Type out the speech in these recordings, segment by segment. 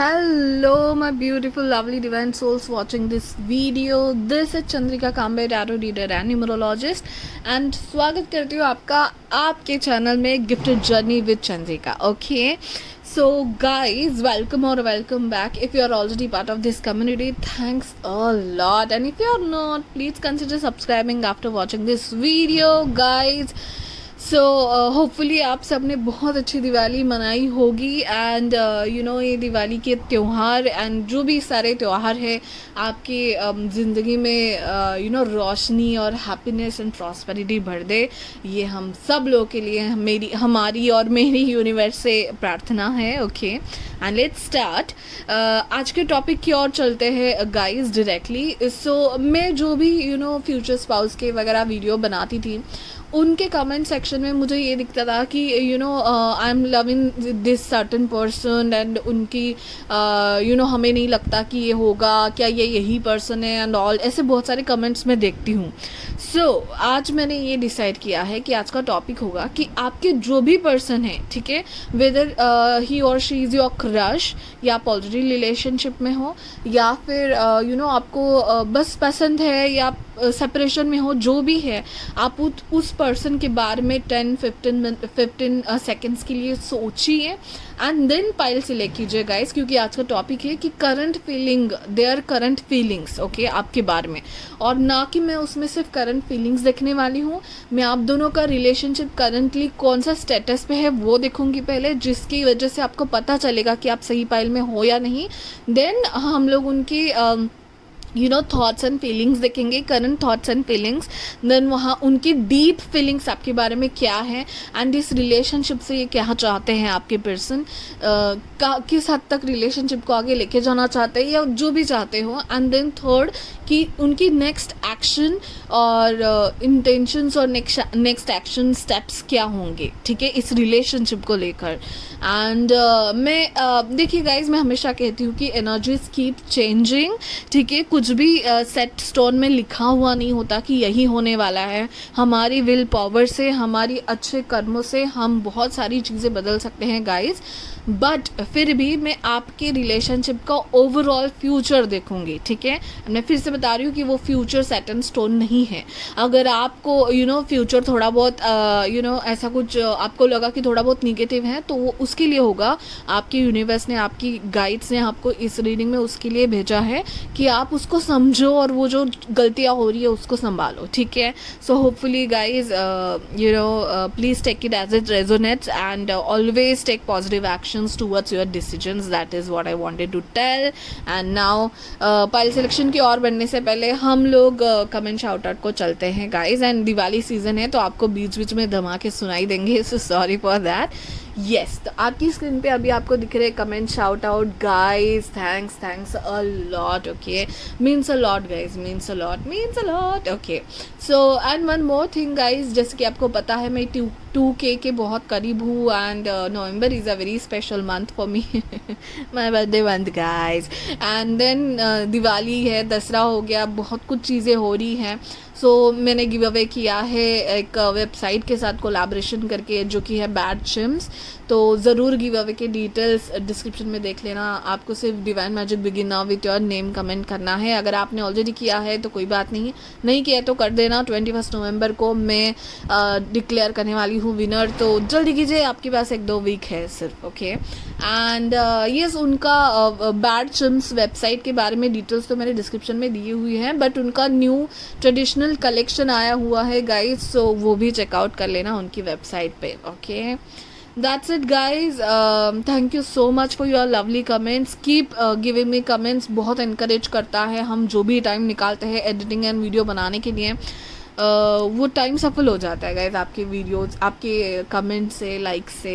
Hello, my beautiful, lovely, divine souls watching this video. This is Chandrika Kambe, tarot reader and numerologist, and स्वागत करती हूँ आपका आपके channel में gifted journey with Chandrika. Okay, so guys, welcome or welcome back. If you are already part of this community, thanks a lot, and if you are not, please consider subscribing after watching this video, guys. So hopefully आप सब ने बहुत अच्छी दिवाली मनाई होगी and ये दिवाली के त्यौहार एंड जो भी सारे त्यौहार हैं आपकी ज़िंदगी में रोशनी और हैप्पीनेस एंड प्रॉस्पेरिटी भर दे, ये हम सब लोगों के लिए हमारी और मेरी यूनिवर्स से प्रार्थना है. Okay, and let's start. आज के टॉपिक की ओर चलते हैं गाइस डायरेक्टली. सो मैं जो भी फ्यूचर स्पाउस के वगैरह वीडियो बनाती थी, उनके कमेंट सेक्शन में मुझे ये दिखता था कि I am loving this certain person and उनकी हमें नहीं लगता कि ये होगा, क्या ये यही पर्सन है एंड ऑल, ऐसे बहुत सारे कमेंट्स मैं देखती हूँ. सो आज मैंने ये डिसाइड किया है कि आज का टॉपिक होगा कि आपके जो भी पर्सन है, ठीक है, वेदर ही और शी इज़ योर क्रश, या आप ऑलरेडी रिलेशनशिप में हो, या फिर आपको बस पसंद है, या सेपरेशन में हो, जो भी है, आप उस पर्सन के बारे में 10-15 सेकेंड्स के लिए सोचिए एंड देन पाइल से ले कीजिए गाइस, क्योंकि आज का टॉपिक है कि current feeling, there current feelings, okay, आपके बारे में. और ना कि मैं उसमें सिर्फ करंट फीलिंग्स देखने वाली हूँ, मैं आप दोनों का रिलेशनशिप करंटली कौन सा स्टेटस पे है वो देखूंगी पहले, जिसकी वजह से आपको पता चलेगा कि आप सही पाइल में हो या नहीं. देन हम लोग उनकी थॉट्स एंड फीलिंग्स देखेंगे, current thoughts and feelings. Then वहाँ उनकी डीप फीलिंग्स आपके बारे में क्या है एंड इस रिलेशनशिप से ये क्या चाहते हैं आपके पर्सन, किस हद तक रिलेशनशिप को आगे लेके जाना चाहते हैं या जो भी चाहते हो. एंड देन थर्ड कि उनकी नेक्स्ट एक्शन और इंटेंशंस और नेक्स्ट एक्शन स्टेप्स क्या होंगे, ठीक है, इस रिलेशनशिप को लेकर. एंड मैं देखिए गाइज, मैं हमेशा कहती हूँ कि एनर्जीज कीप चेंजिंग, ठीक है, कुछ भी सेट स्टोन में लिखा हुआ नहीं होता कि यही होने वाला है. हमारी विल पावर से, हमारी अच्छे कर्मों से हम बहुत सारी चीज़ें बदल सकते हैं गाइज. बट फिर भी मैं आपके रिलेशनशिप का ओवरऑल फ्यूचर देखूंगी, ठीक है. मैं फिर से बता रही हूँ कि वो फ्यूचर सेट एंड स्टोन नहीं है. अगर आपको फ्यूचर थोड़ा बहुत ऐसा कुछ आपको लगा कि थोड़ा बहुत निगेटिव है, तो वो उसके लिए होगा. आपके यूनिवर्स ने, आपकी गाइड्स ने आपको इस रीडिंग में उसके लिए भेजा है कि आप उसको समझो और वो जो गलतियाँ हो रही है उसको संभालो, ठीक है. So hopefully guys please take it as it resonates and always take positive actions towards your decisions. That is what I wanted to tell. And now pile selection की और बनने से पहले हम लोग कमेंट शाउट आउट को चलते हैं गाइज. एंड दिवाली सीजन है तो आपको बीच बीच में धमाके सुनाई देंगे, so sorry for that. Yes, तो आपकी स्क्रीन पे अभी आपको दिख रहे comment shout out guys. Thanks a lot. Okay, means a lot guys, means a lot. Okay, so and one more thing guys, जैसे कि आपको पता है मैं 2K के बहुत करीब हूँ and November is a very special month for me, my birthday month guys. And then Diwali है, दसरा हो गया, बहुत कुछ चीज़ें हो रही हैं. सो मैंने गिव अवे किया है एक वेबसाइट के साथ कोलैबोरेशन करके, जो कि है बैड चिम्स. तो ज़रूर गिव अवे के डिटेल्स डिस्क्रिप्शन में देख लेना. आपको सिर्फ divine magic begin now with your name comment करना है. अगर आपने ऑलरेडी किया है तो कोई बात नहीं किया तो कर देना. 21 नवंबर को मैं डिक्लेयर करने वाली हूँ विनर, तो जल्दी कीजिए, आपके पास 1-2 वीक है सिर्फ. ओके, एंड यस, उनका बैड चिम्स वेबसाइट के बारे में डिटेल्स तो मैंने डिस्क्रिप्शन में दी हुई हैं, बट उनका न्यू ट्रेडिशनल कलेक्शन आया हुआ है गाइज, सो वो भी चेकआउट कर लेना उनकी वेबसाइट पे. Okay, that's it guys. Thank you so much for your lovely comments. Keep giving me comments. बहुत encourage करता है. हम जो भी टाइम निकालते हैं एडिटिंग एंड वीडियो बनाने के लिए, वो टाइम सफल हो जाता है गाइज आपके वीडियोस, आपके कमेंट से, लाइक से.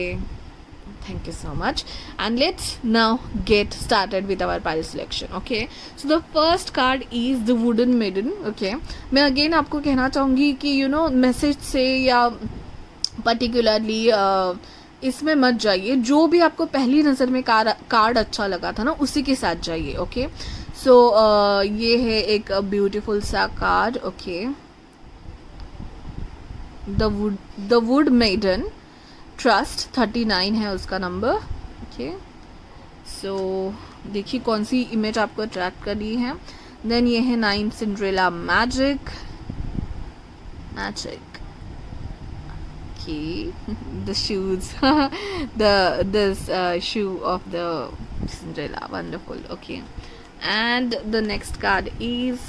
Thank you so much. And let's now get started with our pile selection. Okay, so the first card is the wooden maiden. Okay, मैं again आपको कहना चाहूँगी कि मैसेज से या पर्टिकुलरली इसमें मत जाइए. जो भी आपको पहली नज़र में कार्ड अच्छा लगा था ना, उसी के साथ जाइए. ओके, सो ये है एक ब्यूटीफुल सा card. Okay, the wood maiden, trust 39 है उसका नंबर. ओके, सो देखिए कौन सी इमेज आपको अट्रैक्ट कर रही है. देन ये है 9 Cinderella magic. Okay, the shoes, this shoe of the Cinderella, wonderful. Okay, and the next card is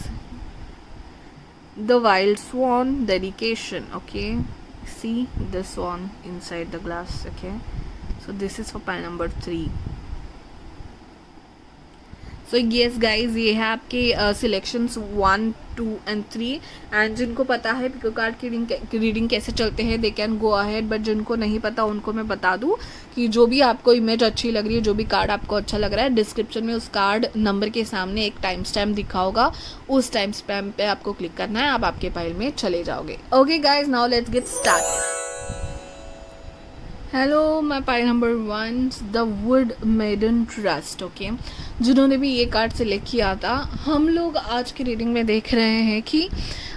the Wild Swan, dedication. Okay, see the swan inside the glass. Okay, so this is for pile number 3. So yes guys, ये है आपके selections 1, 2 and 3. And जिनको पता है pico card की reading कैसे चलते हैं they can go ahead. But जिनको नहीं पता उनको मैं बता दूं कि जो भी आपको इमेज अच्छी लग रही है, जो भी कार्ड आपको अच्छा लग रहा है, डिस्क्रिप्शन में उस कार्ड नंबर के सामने एक टाइम स्टैम्प दिखा होगा. उस टाइम स्टैम्प पे आपको क्लिक करना है, आप आपके फाइल में चले जाओगे. Okay guys, now let's get start. Hello my pile number 1, the wood maiden trust. Okay, जिन्होंने भी ये कार्ड सेलेक्ट किया था, हम लोग आज की रीडिंग में देख रहे हैं कि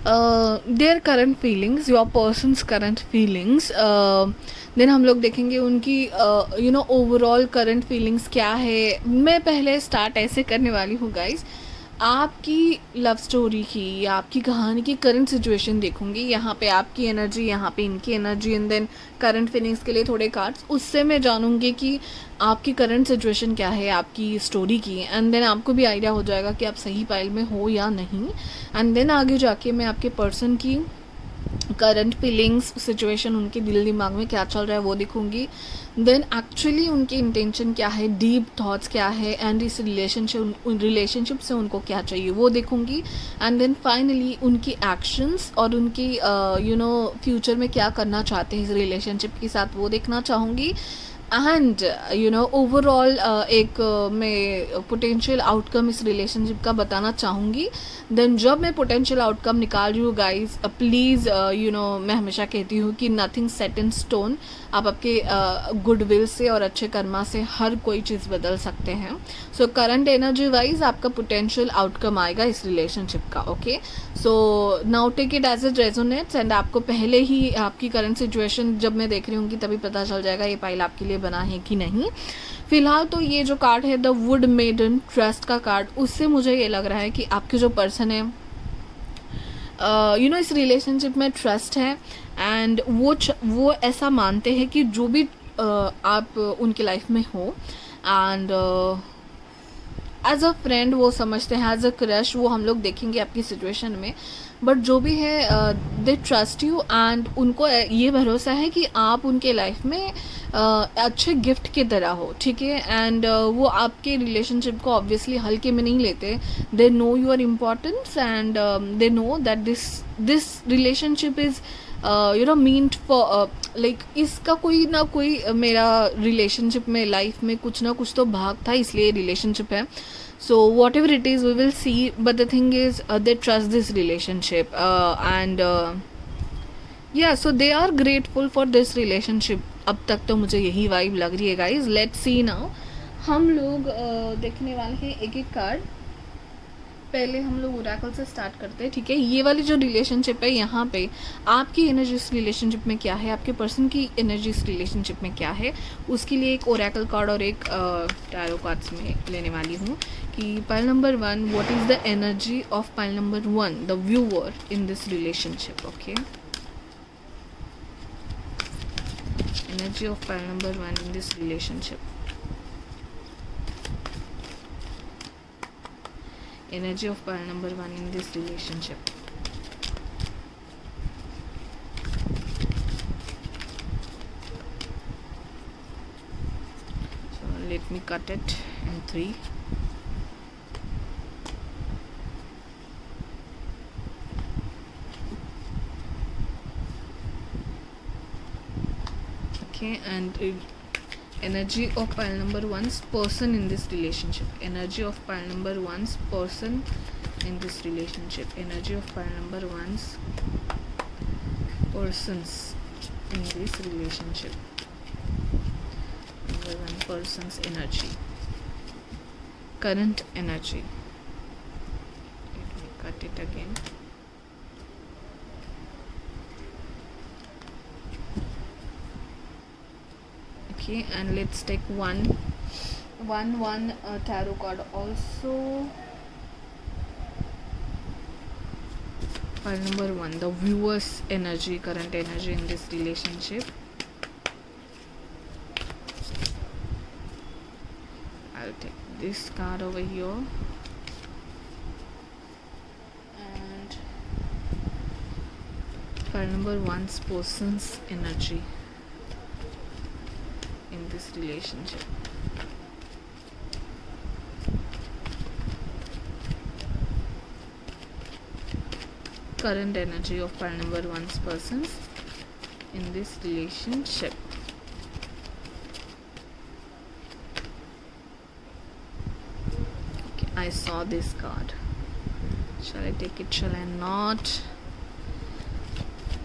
their current feelings, your person's current feelings. Then हम लोग देखेंगे उनकी ओवरऑल करंट फीलिंग्स क्या है. मैं पहले स्टार्ट ऐसे करने वाली हूँ गाइज, आपकी लव स्टोरी की या आपकी कहानी की करंट सिचुएशन देखूंगी. यहाँ पे आपकी एनर्जी, यहाँ पे इनकी energy, and then current feelings के लिए थोड़े कार्ड्स. उससे मैं जानूंगी कि आपकी करंट सिचुएशन क्या है आपकी स्टोरी की. एंड देन आपको भी आइडिया हो जाएगा कि आप सही पाइल में हो या नहीं. एंड देन आगे जाके मैं आपके पर्सन की करंट फीलिंग्स, सिचुएशन, उनके दिल दिमाग में क्या चल रहा है वो दिखूंगी. देन एक्चुअली उनकी इंटेंशन क्या है, डीप थॉट्स क्या है, एंड इस रिलेशनशिप से उनको क्या चाहिए वो देखूंगी. एंड देन फाइनली उनकी एक्शंस और उनकी फ्यूचर में क्या करना चाहते हैं इस रिलेशनशिप के साथ वो देखना चाहूँगी. एंड ओवरऑल एक मैं पोटेंशियल आउटकम इस रिलेशनशिप का बताना चाहूँगी. देन जब मैं पोटेंशियल आउटकम निकाल रही हूँ गाइज, प्लीज़ मैं हमेशा कहती हूँ कि नथिंग सेट इन स्टोन. आप आपके गुडविल से और अच्छे कर्मा से हर कोई चीज़ बदल सकते हैं. सो करंट एनर्जी वाइज आपका पोटेंशियल आउटकम आएगा इस रिलेशनशिप का. Okay, so now take it as it resonates. And आपको पहले ही आपकी करंट सिचुएशन जब मैं देख रही हूँ तभी पता चल जाएगा ये फाइल आपके लिए बना है कि नहीं. फिलहाल तो ये जो कार्ड है द वुड मेडन ट्रस्ट का कार्ड, उससे मुझे ये लग रहा है कि आपके जो पर्सन है इस रिलेशनशिप में ट्रस्ट है. एंड वो ऐसा मानते हैं कि जो भी आप उनकी लाइफ में हो, एंड एज अ फ्रेंड वो समझते हैं, एज अ क्रश वो हम लोग देखेंगे आपकी सिचुएशन में. बट जो भी है दे ट्रस्ट यू, एंड उनको ये भरोसा है कि आप उनके लाइफ में अच्छे गिफ्ट की तरह हो. ठीक है, एंड वो आपके रिलेशनशिप को ऑब्वियसली हल्के में नहीं लेते. They know your importance, and they know that this relationship is meant for like इसका कोई ना कोई मेरा रिलेशनशिप में लाइफ में कुछ ना कुछ तो भाग था, इसलिए रिलेशनशिप है. So whatever it is we will see, but the thing is they trust this relationship, and yeah, so they are grateful for this relationship. अब तक तो मुझे यही वाइब लग रही है गाइज. लेट्स सी नाउ, हम लोग देखने वाले हैं एक एक कार्ड. पहले हम लोग ओरेकल से स्टार्ट करते हैं. ठीक है, ये वाली जो रिलेशनशिप है यहाँ पे आपकी एनर्जी इस रिलेशनशिप में क्या है, आपके पर्सन की एनर्जी इस रिलेशनशिप में क्या है, उसके लिए एक ओरेकल कार्ड और एक टैरो कार्ड्स में लेने वाली हूँ कि pile number 1, what is the energy of pile number 1, the viewer in this relationship. Okay, energy of pile number 1 in this relationship. Energy of pile number 1 in this relationship. So let me cut it in 3. Okay, and energy of pile number 1's person in this relationship. Energy of pile number 1's person in this relationship. Energy of pile number 1's persons in this relationship. Number 1 person's energy, current energy. Let me cut it again. Okay, and let's take one 1 tarot card also. Pile number 1, the viewer's energy, current energy in this relationship. I'll take this card over here. And pile number 1's person's energy in this relationship. Current energy of pile number 1's persons in this relationship. Okay, I saw this card. Shall I take it? Shall I not?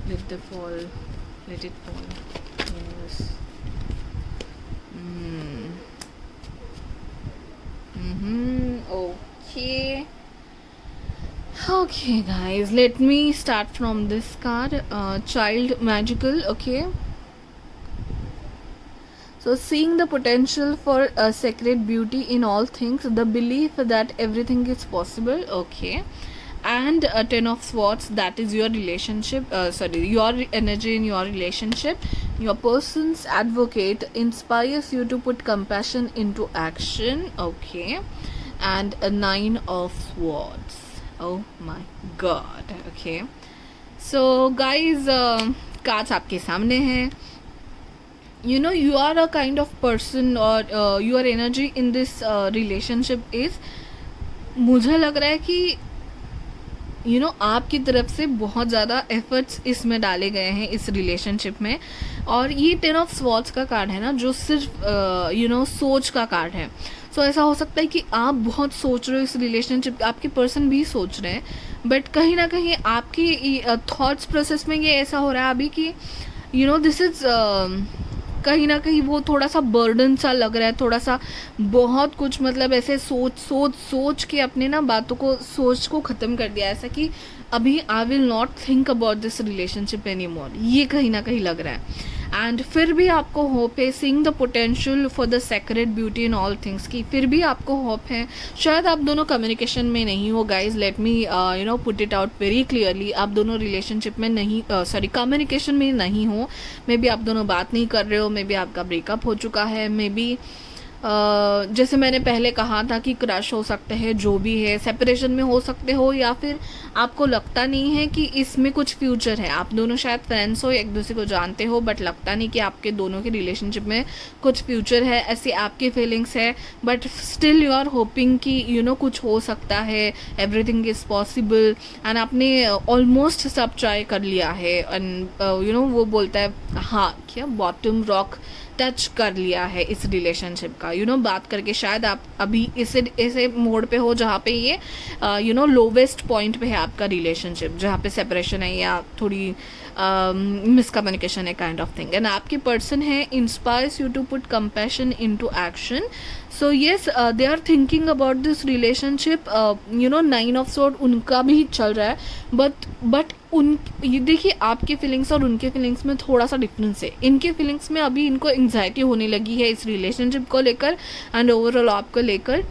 Let it fall. Yes. Okay. Okay guys, let me start from this card. Child magical. Okay, so seeing the potential for a sacred beauty in all things, the belief that everything is possible. Okay, and a 10 of swords, that is your relationship, your energy in your relationship. Your person's advocate inspires you to put compassion into action. Okay, and a 9 of swords. Oh my god. Okay, so guys, cards आपके सामने हैं. You know, you are a kind of person, or your energy in this relationship is, मुझे लग रहा है कि you no आपकी तरफ से बहुत ज़्यादा एफर्ट्स इसमें डाले गए हैं इस रिलेशनशिप में. और ये 10 ऑफ स्वॉर्ड्स का कार्ड है ना, जो सिर्फ यू नो सोच का कार्ड है. सो ऐसा हो सकता है कि आप बहुत सोच रहे हो इस रिलेशनशिप, आपके पर्सन भी सोच रहे हैं, बट कहीं ना कहीं आपकी थॉट्स प्रोसेस में ये ऐसा हो रहा है अभी कि यू नो दिस इज़ कहीं ना कहीं वो थोड़ा सा बर्डन सा लग रहा है, थोड़ा सा बहुत कुछ, मतलब ऐसे सोच के अपने ना बातों को, सोच को ख़त्म कर दिया, ऐसा कि अभी I will not think about this relationship any more, ये कहीं ना कहीं लग रहा है. एंड फिर भी आपको होप है, seeing the potential for the secret beauty in all things की, फिर भी आपको होप है. शायद आप दोनों कम्युनिकेशन में नहीं हो guys, let me you know put it out very clearly. आप दोनों रिलेशनशिप में नहीं, कम्युनिकेशन में नहीं हो. मे बी आप दोनों बात नहीं कर रहे हो, मे बी आपका ब्रेकअप हो चुका है, मे बी जैसे मैंने पहले कहा था कि क्रश हो सकते हैं, जो भी है, सेपरेशन में हो सकते हो, या फिर आपको लगता नहीं है कि इसमें कुछ फ्यूचर है. आप दोनों शायद फ्रेंड्स हो, एक दूसरे को जानते हो, बट लगता नहीं कि आपके दोनों के रिलेशनशिप में कुछ फ्यूचर है, ऐसी आपकी फीलिंग्स है. But still you are hoping कि यू नो कुछ हो सकता है, एवरीथिंग इज़ पॉसिबल. एंड आपने ऑलमोस्ट सब ट्राई कर लिया है. एंड यू नो वो बोलता है हाँ, क्या बॉटम रॉक टच कर लिया है इस रिलेशनशिप का. यू नो बात करके शायद आप अभी ऐसे मोड पे हो जहाँ पे ये यू नो लोवेस्ट पॉइंट पे है आपका रिलेशनशिप, जहाँ पे सेपरेशन है या थोड़ी मिसकम्युनिकेशन है, काइंड ऑफ थिंग. एंड आपकी पर्सन है inspires you to put compassion into action. So yes, they are thinking about this relationship. You know 9 of sword उनका भी चल रहा है, बट ये देखिए आपकी फीलिंग्स और उनके फीलिंग्स में थोड़ा सा डिफरेंस है. इनके फीलिंग्स में अभी इनको एंग्जाइटी होने लगी है इस रिलेशनशिप को लेकर एंड ओवरऑल आपको लेकर,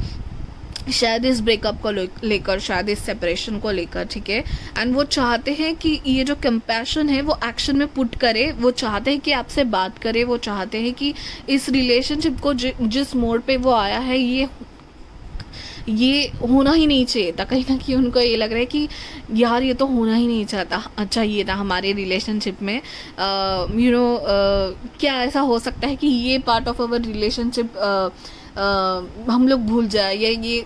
शायद इस ब्रेकअप को लेकर, शायद इस सेपरेशन को लेकर. ठीक है, एंड वो चाहते हैं कि ये जो कंपैशन है वो एक्शन में पुट करे. वो चाहते हैं कि आपसे बात करे, वो चाहते हैं कि इस रिलेशनशिप को जिस मोड़ पे वो आया है ये होना ही नहीं चाहिए था. कहीं ना कहीं उनको ये लग रहा है कि यार ये तो होना ही नहीं चाहिए था हमारे रिलेशनशिप में. यू नो क्या ऐसा हो सकता है कि ये पार्ट ऑफ अवर रिलेशनशिप हम लोग भूल जाए, या ये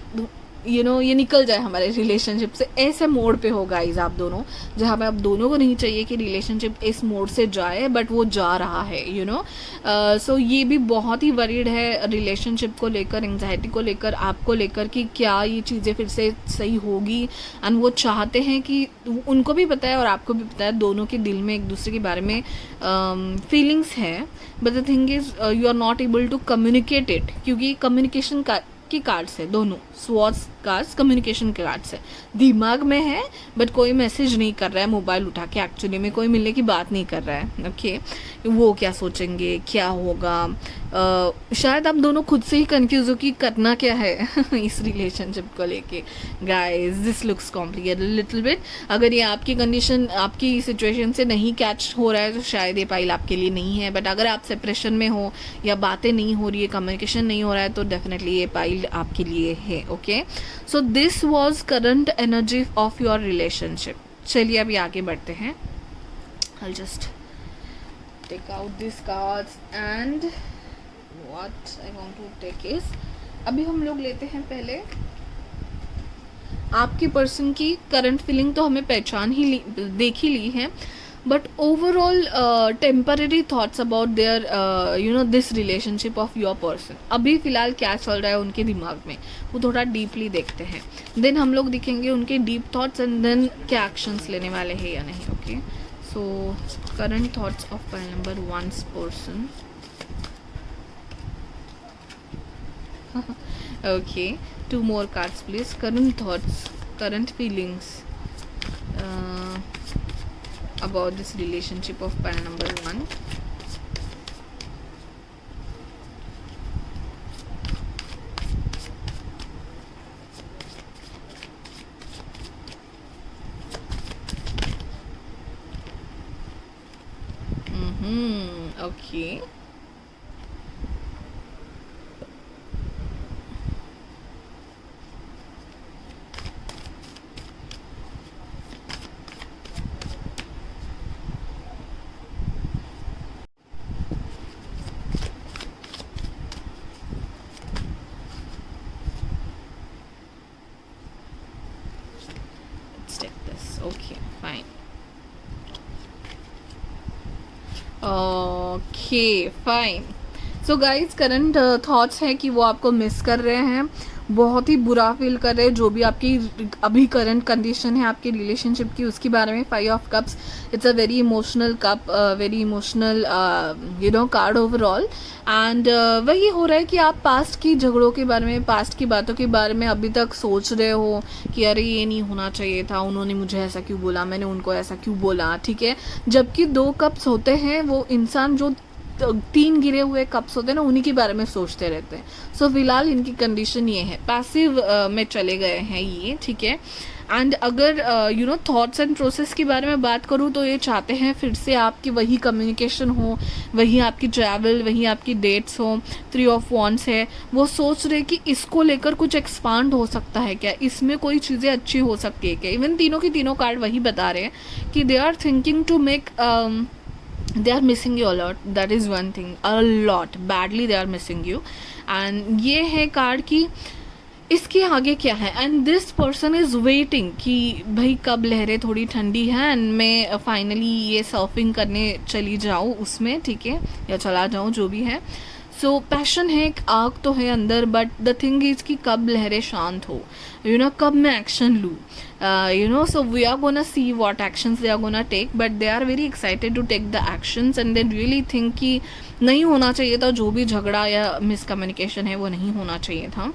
यू नो ये निकल जाए हमारे रिलेशनशिप से. ऐसे मोड पे हो गाइज आप दोनों, जहाँ पे आप दोनों को नहीं चाहिए कि रिलेशनशिप इस मोड से जाए, बट वो जा रहा है. यू नो सो ये भी बहुत ही वरीड है रिलेशनशिप को लेकर, एंग्जाइटी को लेकर, आपको लेकर कि क्या ये चीज़ें फिर से सही होगी. एंड वो चाहते हैं कि, उनको भी पता है और आपको भी पता है, दोनों के दिल में एक दूसरे के बारे में फीलिंग्स है, but the thing is you are not able to communicate it, क्योंकि कम्युनिकेशन की कार्ड्स है दोनों. स्वॉर्ड्स कार्ड्स कम्युनिकेशन के कार्ड्स है, दिमाग में है बट कोई मैसेज नहीं कर रहा है मोबाइल उठा के, एक्चुअली में कोई मिलने की बात नहीं कर रहा है. ओके, वो क्या सोचेंगे, क्या होगा, शायद आप दोनों खुद से ही कंफ्यूज हो कि करना क्या है इस रिलेशनशिप को लेके। Guys this looks complicated little bit. अगर ये आपकी कंडीशन, आपकी सिचुएशन से नहीं कैच हो रहा है तो शायद ये पाइल आपके लिए नहीं है। बट अगर आप सेपरेशन में हो या बातें नहीं हो रही है, कम्युनिकेशन नहीं हो रहा है, तो डेफिनेटली ये पाइल आपके लिए है। Okay, so this was current energy of your relationship. चलिए अभी आगे बढ़ते हैं। I'll just take out these cards and what I want to take is, अभी हम लोग लेते हैं पहले आपकी पर्सन की करंट फीलिंग। तो हमें पहचान ही देख ही ली है, but overall temporary thoughts about their this relationship of your person. अभी फ़िलहाल क्या चल रहा है उनके दिमाग में, वो थोड़ा डीपली देखते हैं। देन हम लोग दिखेंगे उनके डीप थॉट्स एंड देन क्या एक्शंस लेने वाले हैं या नहीं। Okay, so current thoughts of pile number one's person. Okay, 2 more cards please. Current thoughts, current feelings about this relationship of pile number 1. Okay. Let's take this. Okay, fine. Okay fine. So guys current thoughts है कि वो आपको miss कर रहे हैं, बहुत ही बुरा feel कर रहे हैं। जो भी आपकी अभी करंट कंडीशन है आपके रिलेशनशिप की, उसके बारे में 5 of cups, it's a very emotional cup, very emotional card overall. And वही हो रहा है कि आप पास्ट की झगड़ों के बारे में, पास्ट की बातों के बारे में अभी तक सोच रहे हो कि अरे ये नहीं होना चाहिए था, उन्होंने मुझे ऐसा क्यों बोला, मैंने उनको ऐसा क्यों बोला। ठीक है, जबकि 2 कप्स होते हैं, वो इंसान जो 3 गिरे हुए कप्स होते हैं ना, उन्हीं के बारे में सोचते रहते हैं। सो फिलहाल इनकी कंडीशन ये है, पैसिव में चले गए हैं ये। ठीक है, एंड अगर थॉट्स एंड प्रोसेस के बारे में बात करूँ तो ये चाहते हैं फिर से आपकी वही कम्युनिकेशन हो, वही आपकी ट्रैवल, वही आपकी डेट्स हो। 3 ऑफ वॉन्ड्स है, वो सोच रहे कि इसको लेकर कुछ एक्सपांड हो सकता है क्या, इसमें कोई चीज़ें अच्छी हो सकती है क्या। इवन तीनों की तीनों कार्ड वही बता रहे हैं कि they are thinking to make, they are missing you a lot, that is one thing, a lot badly they are missing you। and ये है कार्ड की इसके आगे क्या है। And this person is waiting कि भाई कब लहरें थोड़ी ठंडी हैं एंड मैं फाइनली ये सर्फिंग करने चली जाऊँ उसमें। ठीक है, या चला जाऊँ, जो भी है। सो पैशन है, एक आग तो है अंदर, बट द थिंग इज़ कि कब लहरें शांत हो, कब मैं एक्शन लूँ। So we are gonna see what actions they are gonna take, but they are very excited to take the actions and they really think कि नहीं होना चाहिए था, जो भी झगड़ा या मिसकम्युनिकेशन है वो नहीं होना चाहिए था।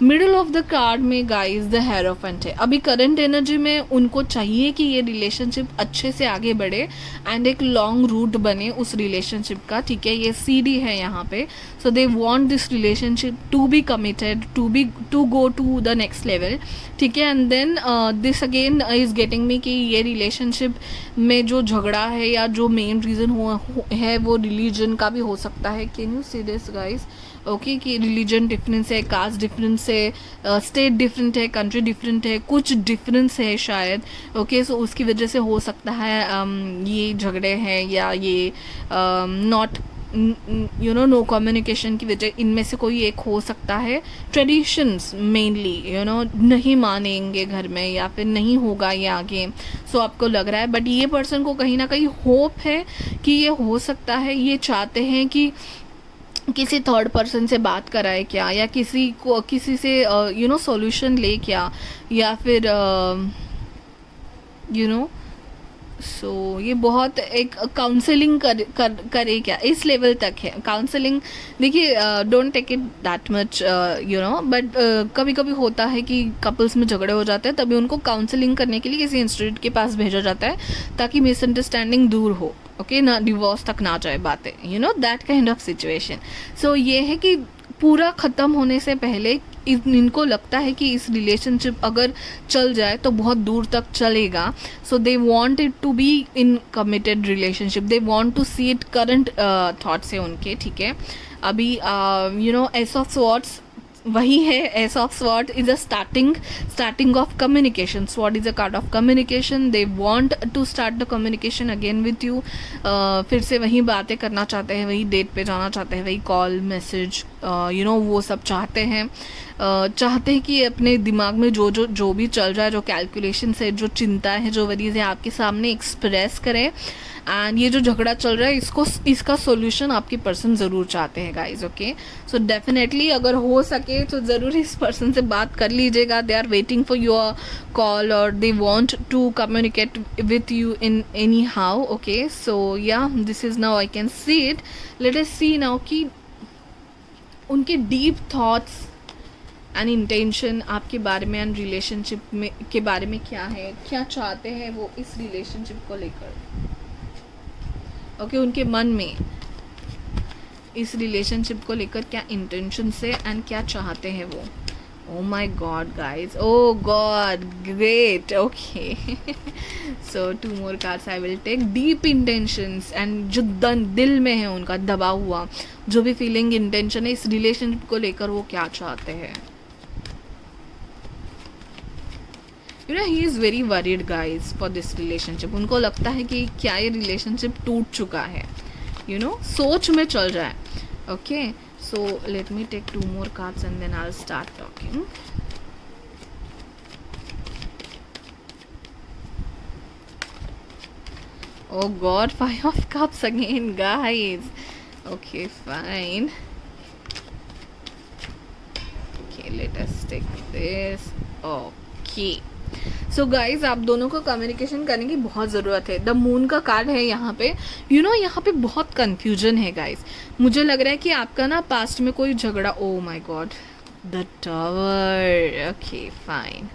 मिडिल ऑफ द कार्ड में गाइस द हेरोफेंट है। अभी करंट एनर्जी में उनको चाहिए कि ये रिलेशनशिप अच्छे से आगे बढ़े एंड एक लॉन्ग रूट बने उस रिलेशनशिप का। ठीक है, ये सीडी है यहाँ पे। So they want this relationship to be committed, to go to the next level. ठीक है, and then this again is getting me कि ये रिलेशनशिप में जो झगड़ा है या जो मेन रीज़न है वो रिलीजन का भी हो सकता है। Can you see this guys? Okay, कि रिलीजन डिफरेंस है, कास्ट डिफरेंस है, स्टेट डिफरेंट है, कंट्री डिफरेंट है, कुछ डिफरेंस है शायद। ओके, सो उसकी वजह से हो सकता है ये झगड़े हैं या ये नॉट नो कम्युनिकेशन की वजह, इनमें से कोई एक हो सकता है। ट्रेडिशंस मेनली नहीं मानेंगे घर में या फिर नहीं होगा ये आगे। सो आपको लग रहा है, बट ये पर्सन को कहीं ना कहीं होप है कि ये हो सकता है। ये चाहते हैं कि किसी थर्ड पर्सन से बात कराए क्या, या किसी से सॉल्यूशन ले क्या, या फिर सो ये बहुत एक काउंसलिंग करे क्या, इस लेवल तक है काउंसलिंग। देखिए, don't take it that much but कभी कभी होता है कि कपल्स में झगड़े हो जाते हैं, तभी उनको काउंसलिंग करने के लिए किसी इंस्टीट्यूट के पास भेजा जाता है ताकि मिसअंडरस्टैंडिंग दूर हो। ओके, ना डिवोर्स तक ना जाए बातें, you know that kind of situation. So ये है कि पूरा ख़त्म होने से पहले इनको लगता है कि इस रिलेशनशिप अगर चल जाए तो बहुत दूर तक चलेगा. So they want it to be in committed relationship, they want to see it. Current thoughts है उनके, ठीक है. अभी you know ace of swords वही है. Ace of sword is a starting of communication. Sword is a card of communication. They want to start the communication again with you. फिर से वही बातें करना चाहते हैं, वही डेट पे जाना चाहते हैं, वही कॉल मैसेज यू नो वो सब चाहते हैं. चाहते हैं कि अपने दिमाग में जो भी चल रहा है, जो कैलकुलेशन है, जो चिंता है, जो वरीज है, आपके सामने एक्सप्रेस करें. एंड ये जो झगड़ा चल रहा है इसका सोल्यूशन आपके पर्सन ज़रूर चाहते हैं गाइज. ओके, सो डेफिनेटली अगर हो सके तो ज़रूर इस पर्सन से बात कर लीजिएगा. They are waiting for your call और they want to communicate with you in anyhow. Okay, so yeah this is now I can see it. Let us see now कि उनके डीप थॉट्स एंड इंटेंशन आपके बारे में and relationship में के बारे में क्या है, क्या चाहते हैं वो इस रिलेशनशिप को लेकर. ओके, उनके मन में इस रिलेशनशिप को लेकर क्या इंटेंशन है एंड क्या चाहते हैं वो. Oh my God guys, oh God, great. Okay, so 2 more cards I will take. Deep intentions and जो दिल में है उनका दबा हुआ जो भी फीलिंग इंटेंशन है इस रिलेशनशिप को लेकर, वो क्या चाहते हैं. You know he is very worried guys for this relationship. उनको लगता है कि क्या ये रिलेशनशिप टूट चुका है, यू नो सोच में चल रहा है. Okay, so let me take 2 more cards and then I will start talking. Oh God, 5 of Cups again, guys. Okay, fine. Okay, let us take this. Okay. So guys आप दोनों को communication करने की बहुत ज़रूरत है. द मून का card है यहाँ पे. यू नो यहाँ पे बहुत कन्फ्यूजन है गाइज. मुझे लग रहा है कि आपका ना पास्ट में कोई झगड़ा. ओ my God, the tower. Okay fine.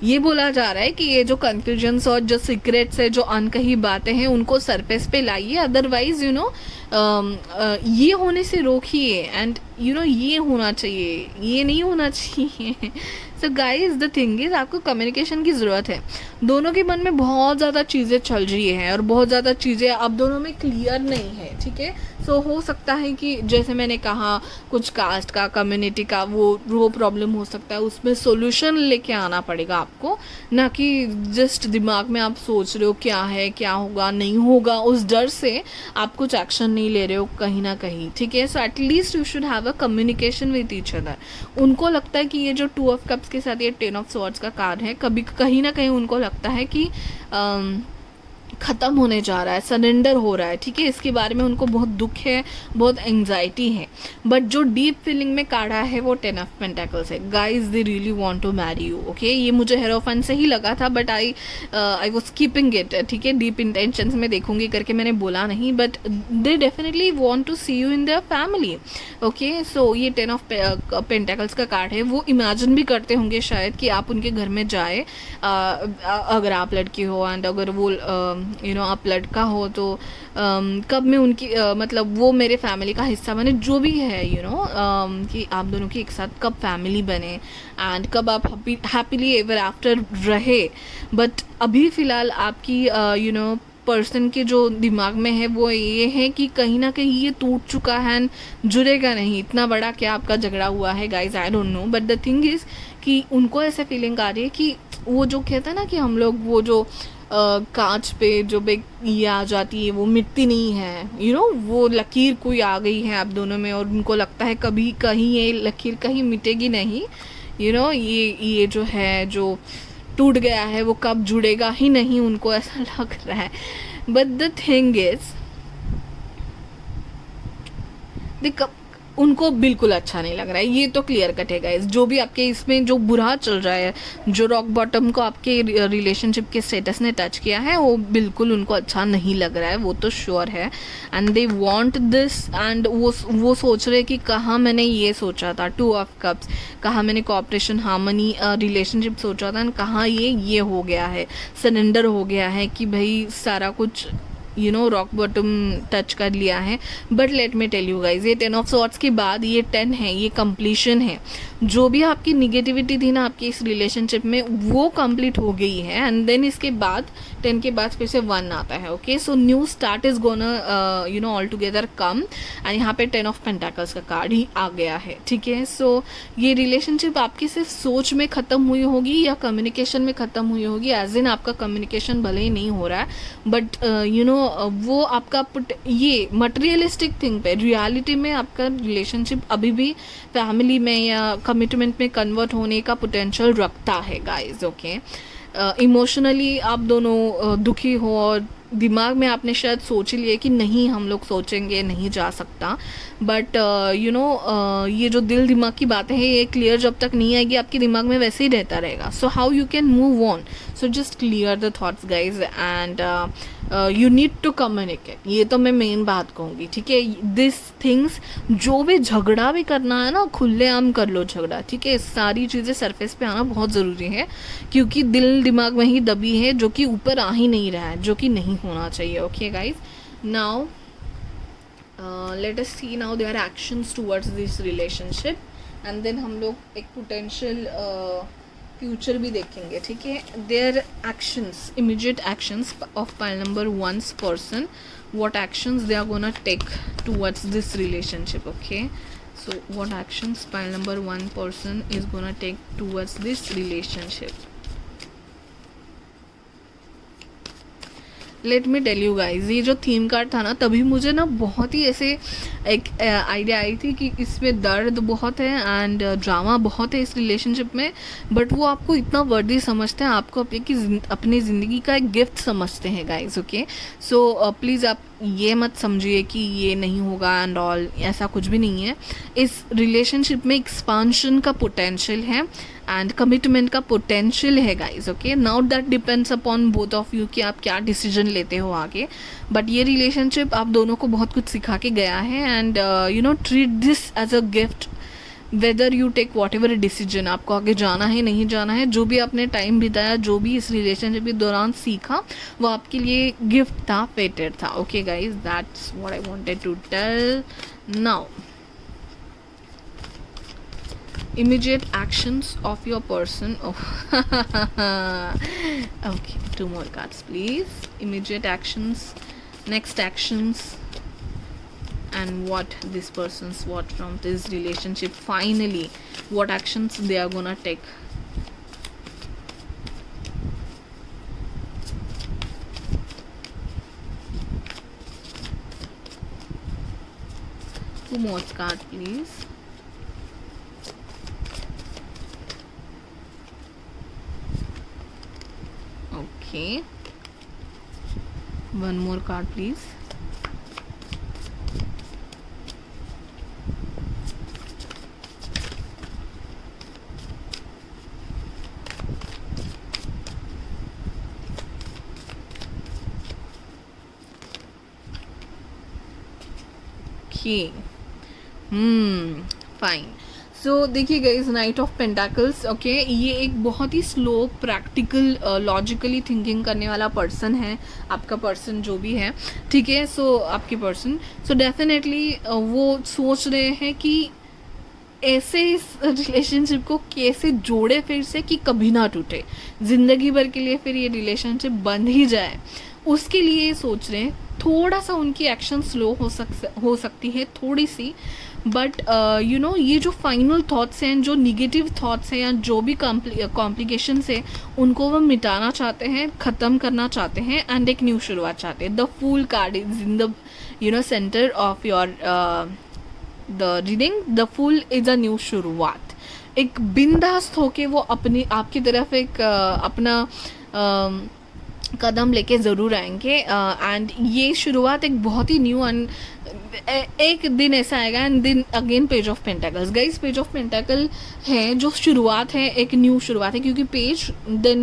ये बोला जा रहा है कि ये जो कन्फ्यूजन्स और जो सीक्रेट्स है, जो अनकही बातें हैं, उनको सरफेस पे लाइए. अदरवाइज यू नो ये होने से रोकिए. एंड यू नो ये होना चाहिए, ये नहीं होना चाहिए. So guys the thing is आपको कम्युनिकेशन की ज़रूरत है. दोनों के मन में बहुत ज़्यादा चीज़ें चल रही हैं और बहुत ज़्यादा चीज़ें अब दोनों में क्लियर नहीं है. ठीक है, सो हो सकता है कि जैसे मैंने कहा कुछ कास्ट का, कम्युनिटी का वो प्रॉब्लम हो सकता है. उसमें सोल्यूशन लेके आना पड़ेगा आपको, ना कि जस्ट दिमाग में आप सोच रहे हो क्या है, क्या होगा, नहीं होगा. उस डर से आप कुछ एक्शन नहीं ले रहे हो कहीं ना कहीं. ठीक है, so at least you should have a communication with each other. उनको लगता है कि ये जो 2 of Cups के साथ ये 10 of Swords का कार्ड है, कभी कहीं ना कहीं उनको लगता है कि ख़त्म होने जा रहा है, सरेंडर हो रहा है. ठीक है, इसके बारे में उनको बहुत दुख है, बहुत एंग्जाइटी है. बट जो डीप फीलिंग में काढ़ा है वो 10 of Pentacles है. Guys they really want to marry you. Okay, ये मुझे हेरोफन से ही लगा था but I was keeping it. ठीक है, डीप इंटेंशंस में देखूंगी करके मैंने बोला नहीं, but they definitely want to see you in their family. Okay, so ये 10 of Pentacles का कार्ड है. वो इमेजिन भी करते होंगे शायद कि आप उनके घर में जाए, अगर आप लड़की हो एंड अगर वो यू नो आप लड़का हो तो कब मैं उनकी मतलब वो मेरे फैमिली का हिस्सा बने, जो भी है यू नो कि आप दोनों की एक साथ कब फैमिली बने एंड कब आप हैप्पीली एवर आफ्टर रहे. बट अभी फ़िलहाल आपकी यू नो पर्सन के जो दिमाग में है वो ये है कि कहीं ना कहीं ये टूट चुका है एंड जुड़ेगा नहीं. इतना बड़ा क्या आपका झगड़ा हुआ है guys, I don't know. But the thing is कि उनको ऐसे फीलिंग आ रही है कि वो जो कहता है ना कि हम लोग वो जो कांच पे जो ये आ जाती है वो मिटती नहीं है. यू नो वो लकीर कोई आ गई है आप दोनों में और उनको लगता है कभी कहीं ये लकीर कहीं मिटेगी नहीं. यू नो ये जो है जो टूट गया है वो कब जुड़ेगा ही नहीं, उनको ऐसा लग रहा है. बट द थिंग इज उनको बिल्कुल अच्छा नहीं लग रहा है. ये तो क्लियर कट है गाइस. जो भी आपके इसमें जो बुरा चल रहा है, जो रॉक बॉटम को आपके रिलेशनशिप के स्टेटस ने टच किया है, वो बिल्कुल उनको अच्छा नहीं लग रहा है, वो तो श्योर है. And they want this and वो सोच रहे कि कहाँ मैंने ये सोचा था 2 of Cups, कहाँ मैंने कोऑपरेशन हार्मनी रिलेशनशिप सोचा था, कहाँ ये हो गया है, सरेंडर हो गया है कि भाई सारा कुछ रॉक बॉटम टच कर लिया है. But let me tell you guys, ये 10 ऑफ सॉर्ट्स के बाद ये 10 है, ये कंप्लीशन है. जो भी आपकी निगेटिविटी थी ना आपकी इस रिलेशनशिप में, वो कंप्लीट हो गई है. एंड देन इसके बाद 10 के बाद फिर से 1 आता है. Okay, so new start is gonna all together come. And यहाँ पे 10 ऑफ पेंटाकल्स का कार्ड ही आ गया है. ठीक है, सो ये रिलेशनशिप आपकी सिर्फ सोच में ख़त्म हुई होगी या कम्युनिकेशन में ख़त्म हुई होगी. एज इन आपका कम्युनिकेशन भले ही नहीं हो रहा है, बट वो आपका ये मटेरियलिस्टिक थिंग पे, रियलिटी में आपका रिलेशनशिप अभी भी फैमिली में या कमिटमेंट में कन्वर्ट होने का पोटेंशियल रखता है गाइज. ओके, इमोशनली आप दोनों दुखी हो और दिमाग में आपने शायद सोच लिए कि नहीं हम लोग सोचेंगे, नहीं जा सकता. बट ये जो दिल दिमाग की बातें हैं ये क्लियर जब तक नहीं आएगी आपके दिमाग में वैसे ही रहता रहेगा. So how you can move on? So just clear the thoughts guys and you need to communicate. ये तो मैं मेन बात कहूँगी. ठीक है, दिस थिंग्स जो भी झगड़ा भी करना है ना, खुलेआम कर लो झगड़ा. ठीक है, सारी चीज़ें सरफेस पे आना बहुत ज़रूरी है, क्योंकि दिल दिमाग में ही दबी है जो कि ऊपर आ ही नहीं रहा है, जो कि नहीं होना चाहिए. Okay guys, now let us see now their actions towards this relationship. And then हम लोग एक पोटेंशियल फ्यूचर भी देखेंगे. ठीक है, their actions, immediate actions of pile number 1's person, what actions they are gonna take towards this relationship. Okay, so what actions pile number 1 person is gonna take towards this relationship? Let me tell you guys, ये जो theme card था ना, तभी मुझे ना बहुत ही ऐसे एक आइडिया आई थी कि इसमें दर्द बहुत है एंड ड्रामा बहुत है इस रिलेशनशिप में. बट वो आपको इतना वर्दी समझते हैं, आपको अपनी ज़िंदगी का एक गिफ्ट समझते हैं गाइज. ओके, सो प्लीज़ आप ये मत समझिए कि ये नहीं होगा एंड ऑल, ऐसा कुछ भी नहीं है. इस रिलेशनशिप में एक्सपांशन का पोटेंशियल है एंड कमिटमेंट का पोटेंशियल है guys. Okay, now that depends upon both of you कि आप क्या डिसीजन लेते हो आगे. बट ये रिलेशनशिप आप दोनों को बहुत कुछ सिखा के गया है. And treat this as a gift, whether you take whatever decision. आपको आगे जाना है नहीं जाना है, जो भी आपने टाइम बिताया, जो भी इस रिलेशनशिप के दौरान सीखा, वो आपके लिए गिफ्ट था, फेटेड था. Okay guys, that's what I wanted to tell. Now immediate actions of your person. Okay, 2 more cards please. Immediate actions, next actions, and what this person's what from this relationship, finally what actions they are gonna take. Two more cards please. Okay, 1 more card please. Okay, fine. सो देखिए guys, night of pentacles. Okay, ये एक बहुत ही slow, practical, logically thinking करने वाला person है आपका person जो भी है. ठीक है, सो आपके पर्सन, सो डेफिनेटली वो सोच रहे हैं कि ऐसे इस रिलेशनशिप को कैसे जोड़े फिर से कि कभी ना टूटे, ज़िंदगी भर के लिए फिर ये रिलेशनशिप बंद ही जाए. उसके लिए सोच रहे हैं. थोड़ा सा उनकी एक्शन स्लो हो सकती है, थोड़ी सी. बट ये जो फाइनल थॉट्स हैं, जो निगेटिव थॉट्स हैं या जो भी कॉम्प्लिकेशंस है, उनको वो मिटाना चाहते हैं, ख़त्म करना चाहते हैं एंड एक न्यू शुरुआत चाहते हैं. The fool card is in the centre of your the reading. The fool is a new शुरुआत. एक बिंदास्त होके वो अपनी आपकी तरफ एक अपना कदम लेके ज़रूर आएंगे. एंड ये शुरुआत एक बहुत ही न्यू एक दिन ऐसा आएगा and then again page of pentacles. Guys page of pentacle है जो शुरुआत है, एक न्यू शुरुआत है, क्योंकि page then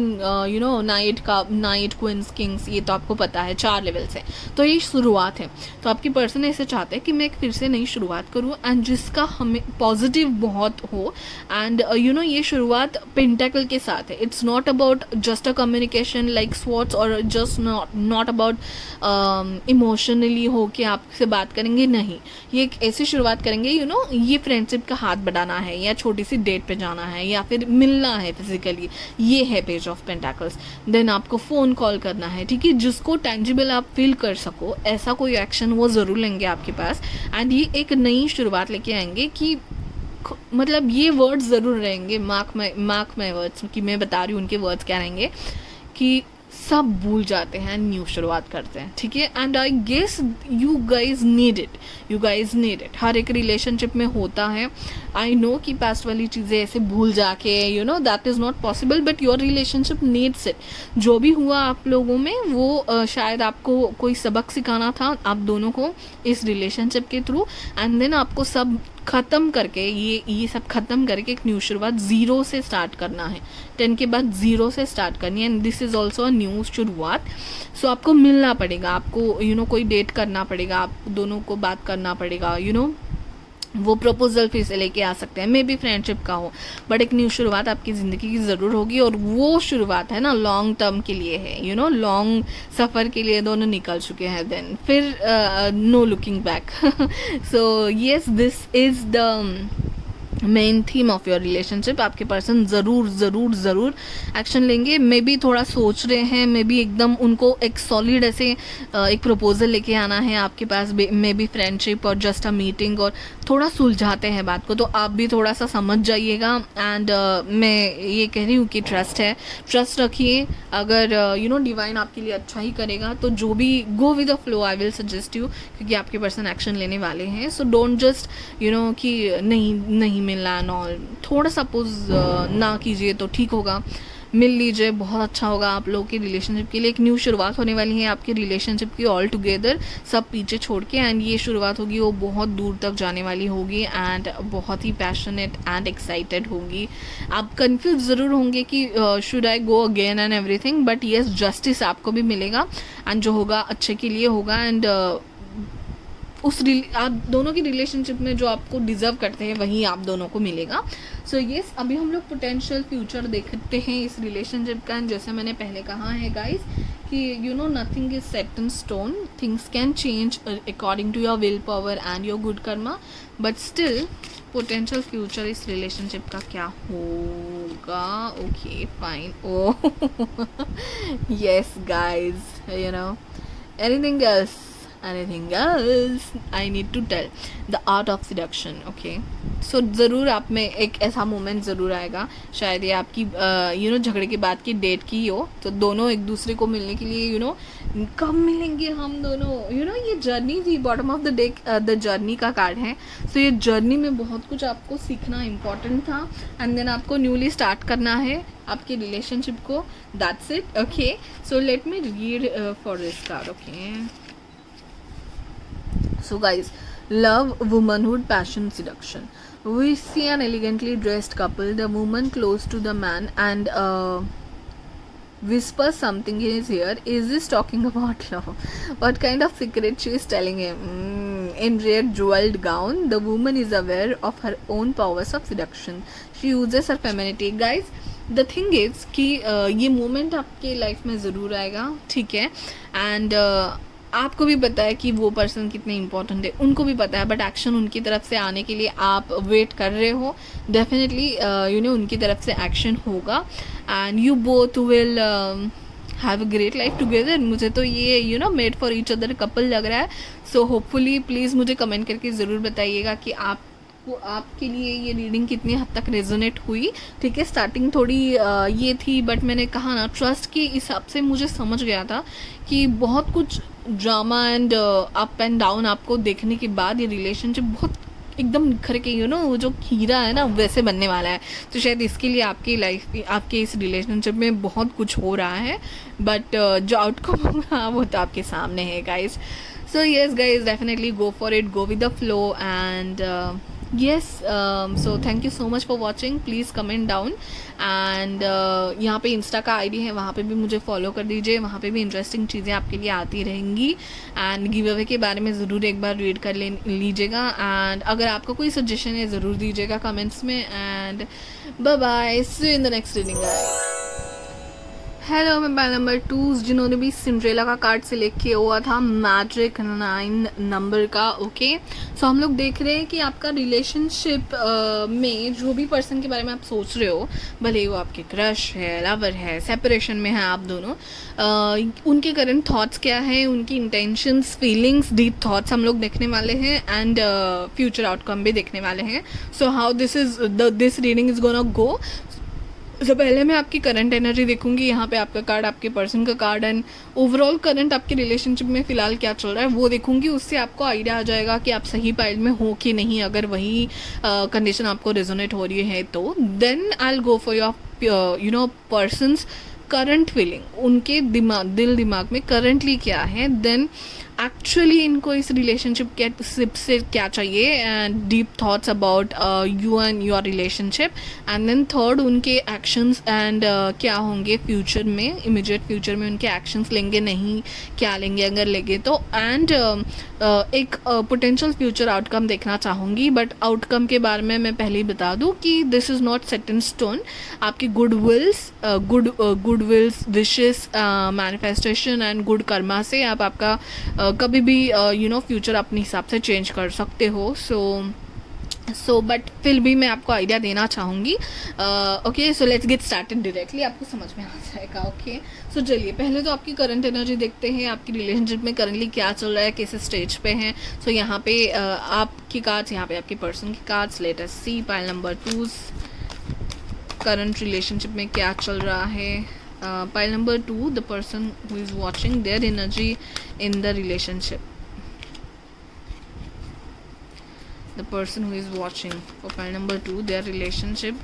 you know knight queens kings, ये तो आपको पता है 4 लेवल से, तो ये शुरुआत है। तो आपकी पर्सन ऐसे चाहते हैं कि मैं एक फिर से नई शुरुआत करूँ एंड जिसका हमें पॉजिटिव बहुत हो एंड यू नो ये शुरुआत पेंटाकल के साथ है। It's not about just a communication like swords और जस्ट नॉट अबाउट इमोशनली हो के आपसे बात करेंगे, नहीं, ये एक ऐसी शुरुआत करेंगे यू नो ये फ्रेंडशिप का हाथ बढ़ाना है या छोटी सी डेट पे जाना है या फिर मिलना है फिजिकली, ये है पेज ऑफ पेंटाकल्स। देन आपको फ़ोन कॉल करना है, ठीक है, जिसको टेंजिबल आप फील कर सको, ऐसा कोई एक्शन वो ज़रूर लेंगे आपके पास एंड ये एक नई शुरुआत लेके आएंगे कि मतलब ये वर्ड्स ज़रूर रहेंगे, मार्क माई वर्ड्स कि मैं बता रही हूँ उनके वर्ड्स क्या रहेंगे कि सब भूल जाते हैं, न्यू शुरुआत करते हैं, ठीक है। And I guess you guys need it, हर एक रिलेशनशिप में होता है। आई नो कि पास्ट वाली चीज़ें ऐसे भूल जाके you know that is not possible, but your relationship needs it. जो भी हुआ आप लोगों में वो शायद आपको कोई सबक सिखाना था आप दोनों को इस रिलेशनशिप के थ्रू, एंड देन आपको सब ख़त्म करके ये सब ख़त्म करके एक न्यू शुरुआत 0 से स्टार्ट करना है। 10 के बाद 0 से स्टार्ट करनी है and this is also a new शुरुआत। सो आपको मिलना पड़ेगा, आपको यू नो कोई डेट करना पड़ेगा, आप दोनों को बात करना पड़ेगा, यू नो वो प्रपोजल फिर से लेके आ सकते हैं, मे बी फ्रेंडशिप का हो, बट एक न्यू शुरुआत आपकी ज़िंदगी की ज़रूर होगी और वो शुरुआत है ना लॉन्ग टर्म के लिए है, यू नो लॉन्ग सफ़र के लिए दोनों निकल चुके हैं, देन फिर no looking back. So yes this is the main theme of your relationship. आपके पर्सन ज़रूर एक्शन लेंगे, मे बी थोड़ा सोच रहे हैं, मे बी एकदम उनको एक सॉलिड ऐसे एक प्रपोजल लेके आना है आपके पास, मे बी फ्रेंडशिप और जस्ट अ मीटिंग, और थोड़ा सुलझाते हैं बात को, तो आप भी थोड़ा सा समझ जाइएगा। एंड मैं ये कह रही हूँ कि ट्रस्ट रखिए, अगर यू नो डिवाइन आपके लिए अच्छा ही करेगा, तो जो भी go with the flow, I will suggest you, क्योंकि आपके पर्सन एक्शन लेने वाले हैं। So don't just you know कि नहीं मिलना एंड ऑल, थोड़ा सपोज ना कीजिए तो ठीक होगा, मिल लीजिए, बहुत अच्छा होगा आप लोगों की रिलेशनशिप के लिए। एक न्यू शुरुआत होने वाली है आपकी रिलेशनशिप की, ऑल टुगेदर सब पीछे छोड़ के, एंड ये शुरुआत होगी वो बहुत दूर तक जाने वाली होगी एंड बहुत ही पैशनेट एंड एक्साइटेड होगी। आप कंफ्यूज ज़रूर होंगे कि should I go again and everything, but yes justice आपको भी मिलेगा एंड जो होगा अच्छे के लिए होगा एंड आप दोनों की रिलेशनशिप में जो आपको डिज़र्व करते हैं वही आप दोनों को मिलेगा। सो येस अभी हम लोग पोटेंशियल फ्यूचर देखते हैं इस रिलेशनशिप का, जैसे मैंने पहले कहा है गाइस कि you know nothing is set in stone, things can change according to your will power and your good karma, but still potential future इस रिलेशनशिप का क्या होगा। Okay fine, oh yes guys, you know anything else I need to tell, the art of seduction, okay? So ज़रूर आप में एक ऐसा moment ज़रूर आएगा, शायद ये आपकी यू नो झगड़े के बाद की डेट की हो, तो दोनों एक दूसरे को मिलने के लिए यू नो कब मिलेंगे हम दोनों, यू नो ये जर्नी थी, bottom of the day the journey का कार्ड है। सो ये जर्नी में बहुत कुछ आपको सीखना इम्पॉर्टेंट था एंड देन आपको न्यूली स्टार्ट करना है आपके रिलेशनशिप को, that's it, okay. So let me read for this card, okay. So guys, love, womanhood, passion, seduction. We see an elegantly dressed couple, the woman close to the man and whispers something in his ear. Is this talking about love? What kind of secret she is telling him? In red jeweled gown, the woman is aware of her own powers of seduction. She uses her femininity. Guys, the thing is कि ये moment आपके life में ज़रूर आएगा, ठीक है, and आपको भी पता है कि वो पर्सन कितने इंपॉर्टेंट है, उनको भी पता है, बट एक्शन उनकी तरफ से आने के लिए आप वेट कर रहे हो। डेफिनेटली यू नो उनकी तरफ से एक्शन होगा and you both will have a great life together. मुझे तो ये you know made for each other couple लग रहा है। सो होपफुली प्लीज़ मुझे कमेंट करके ज़रूर बताइएगा कि आपके लिए ये रीडिंग कितनी हद तक रेजोनेट हुई, ठीक है। स्टार्टिंग थोड़ी ये थी, बट मैंने कहा ना ट्रस्ट के हिसाब से मुझे समझ गया था कि बहुत कुछ drama and up and down आपको देखने के बाद ये रिलेशनशिप बहुत एकदम निखर के यू नो वो जो हीरा है ना वैसे बनने वाला है। तो शायद इसके लिए आपकी लाइफ आपके इस रिलेशनशिप में बहुत कुछ हो रहा है, बट जो आउटकम होगा वो तो आपके सामने है guys. So yes guys, definitely go for it, go with the flow. And yes, so thank you so much for watching. Please comment down. And यहाँ पे इंस्टा का आईडी है, वहाँ पे भी मुझे फॉलो कर दीजिए, वहाँ पे भी इंटरेस्टिंग चीज़ें आपके लिए आती रहेंगी. एंड गिव अवे के बारे में ज़रूर एक बार रीड कर लीजिएगा. एंड अगर आपका कोई सजेशन है ज़रूर दीजिएगा कमेंट्स में. And bye bye, see you in the next reading guys. Hello, मैं बाय नंबर 2 जिन्होंने भी सिंड्रेला का कार्ड सिलेक्ट किया हुआ था, मैजिक 9 नंबर का. ओके, सो हम लोग देख रहे हैं कि आपका रिलेशनशिप में जो भी पर्सन के बारे में आप सोच रहे हो, भले वो आपके क्रश है, लवर है, सेपरेशन में है आप दोनों, उनके करंट थॉट्स क्या है, उनकी इंटेंशंस, फीलिंग्स, डीप थॉट्स हम लोग देखने वाले हैं. एंड फ्यूचर आउटकम भी देखने वाले हैं. So how this reading is gonna go. तो पहले मैं आपकी करंट एनर्जी देखूंगी. यहाँ पे आपका कार्ड, आपके पर्सन का कार्ड, एंड ओवरऑल करंट आपके रिलेशनशिप में फ़िलहाल क्या चल रहा है वो देखूंगी. उससे आपको आइडिया आ जाएगा कि आप सही पाइल में हो कि नहीं. अगर वही कंडीशन आपको रेजोनेट हो रही है तो then I will go for your person's current feeling. उनके दिल दिमाग में करंटली क्या है, देन एक्चुअली इनको इस रिलेशनशिप से क्या चाहिए, and deep thoughts about you and your relationship. And then third, उनके एक्शंस एंड क्या होंगे फ्यूचर में, इमीडिएट फ्यूचर में उनके एक्शंस लेंगे नहीं, क्या लेंगे अगर लेंगे तो. एंड एक पोटेंशियल फ्यूचर आउटकम देखना चाहूँगी. बट आउटकम के बारे में मैं पहले ही बता दूँ कि this is not set in stone. आपकी good wills, wishes, manifestation and good karma से आप आपका कभी भी फ्यूचर अपने हिसाब से चेंज कर सकते हो. सो बट फिर भी मैं आपको आइडिया देना चाहूँगी. Okay, so let's get started directly. आपको समझ में आ जाएगा. ओके, सो चलिए पहले तो आपकी करंट एनर्जी देखते हैं. आपकी रिलेशनशिप में करंटली क्या चल रहा है, किस स्टेज पे हैं. सो यहाँ पे आपकी कार्ड्स, यहाँ पे आपके पर्सन की कार्ड्स. लेट अस सी पाइल नंबर 2 करंट रिलेशनशिप में क्या चल रहा है. Pile number 2, the person who is watching, their energy in the relationship. The person who is watching for pile number 2, their relationship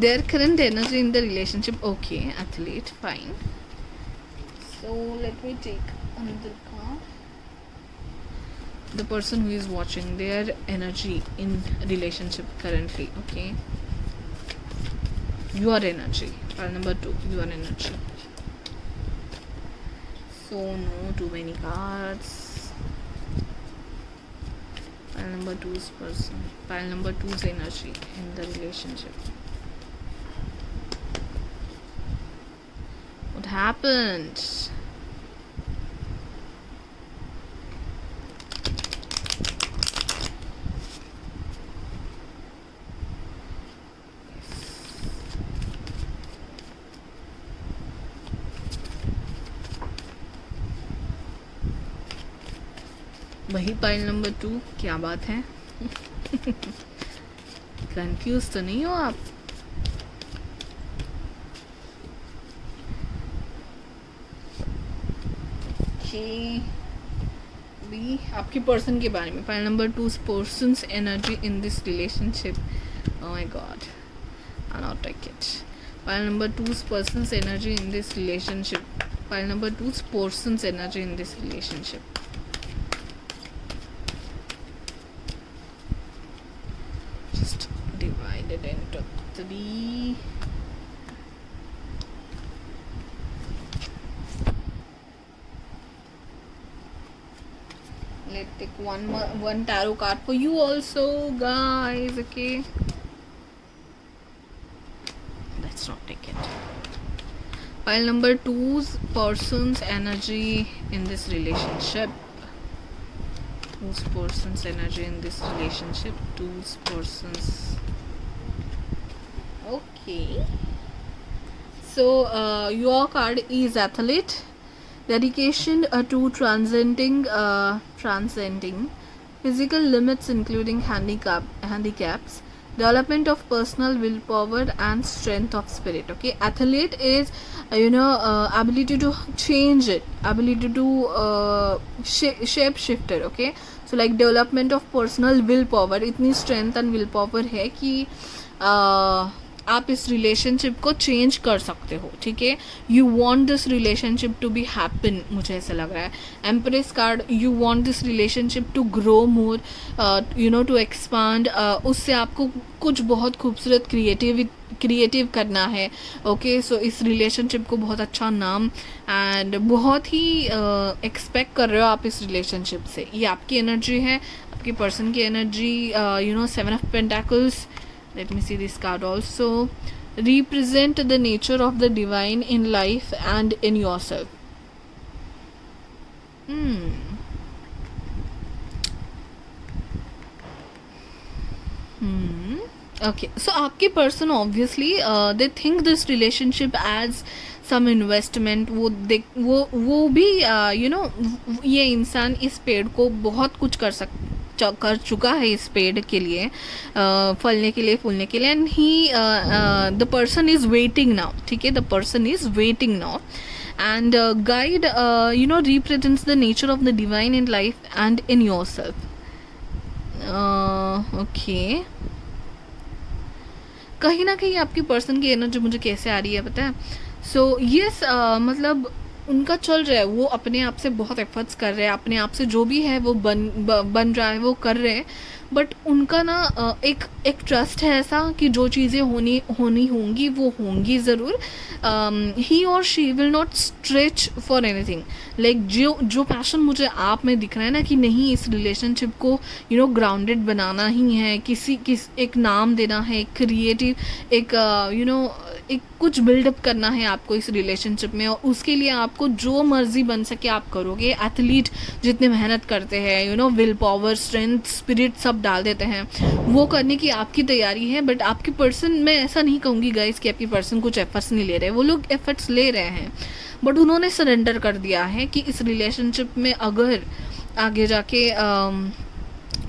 their current energy in the relationship. Okay, athlete, fine. So let me take another card. The person who is watching, their energy in relationship currently. Okay. Your energy, pile number 2, your energy. So no too many cards. Pile number 2's person, pile number 2's energy in the relationship. What happened? वही pile number 2, क्या बात है. Confuse तो नहीं हो आप. भी आपके पर्सन के बारे में pile number 2, person's energy in this relationship. Oh my God, I not take it. Pile number 2, person's energy in this relationship. Pile number 2, person's energy in this relationship. Divided into 3. Let's take one tarot card for you also, guys. Okay, let's not take it. Pile number 2's person's energy in this relationship. Whose person's energy in this relationship? 2's person's. Okay, so your card is athlete. Dedication to transcending physical limits including handicaps. Development of personal willpower and strength of spirit. Okay, athlete is ability to change it, ability to shape shifter. Okay, so like development of personal willpower, इतनी strength and willpower है कि आप इस relationship को change कर सकते हो, ठीक है। You want this relationship to be happen, मुझे ऐसा लग रहा है। Empress card, you want this relationship to grow more, you know, to expand. उससे आपको कुछ बहुत खूबसूरत क्रिएटिव करना है, ओके। सो इस रिलेशनशिप को बहुत अच्छा नाम एंड बहुत ही एक्सपेक्ट कर रहे हो आप इस रिलेशनशिप से। ये आपकी एनर्जी है, आपके पर्सन की energy. You know, 7 of Pentacles, let me see this card also, represent the nature of the divine in life and in yourself. Okay, so आपके person obviously they think this relationship as some investment. वो भी you know, ये इंसान इस पेड़ को बहुत कुछ कर चुका है इस पेड़ के लिए, फलने के लिए, फूलने के लिए। And he the person is waiting now, ठीक है। The person is waiting now and guide, you know, represents the nature of the divine in life and in your self, okay. कहीं ना कहीं आपकी पर्सन की एनर्जी मुझे कैसे आ रही है पता है। सो यस, मतलब उनका चल रहा है, वो अपने आप से बहुत एफर्ट्स कर रहे हैं, अपने आप से जो भी है वो बन रहा है, वो कर रहे हैं। बट उनका ना एक ट्रस्ट है ऐसा कि जो चीज़ें होनी होंगी वो होंगी ज़रूर। ही और she will not stretch for anything. Like जो पैशन मुझे आप में दिख रहा है ना कि नहीं, इस रिलेशनशिप को यू नो ग्राउंडेड बनाना ही है, एक नाम देना है, क्रिएटिव, एक यू नो, एक कुछ बिल्डअप करना है आपको इस रिलेशनशिप में। और उसके लिए आपको जो मर्जी बन सके आप करोगे। एथलीट जितने मेहनत करते हैं, you know, will power, strength, spirit सब डाल देते हैं, वो करने की आपकी तैयारी है। बट आपकी पर्सन, मैं ऐसा नहीं कहूँगी गाइस कि आपकी पर्सन कुछ एफर्ट्स नहीं ले रहे, वो लोग एफर्ट्स ले रहे हैं। बट उन्होंने सरेंडर कर दिया है कि इस रिलेशनशिप में अगर आगे जाके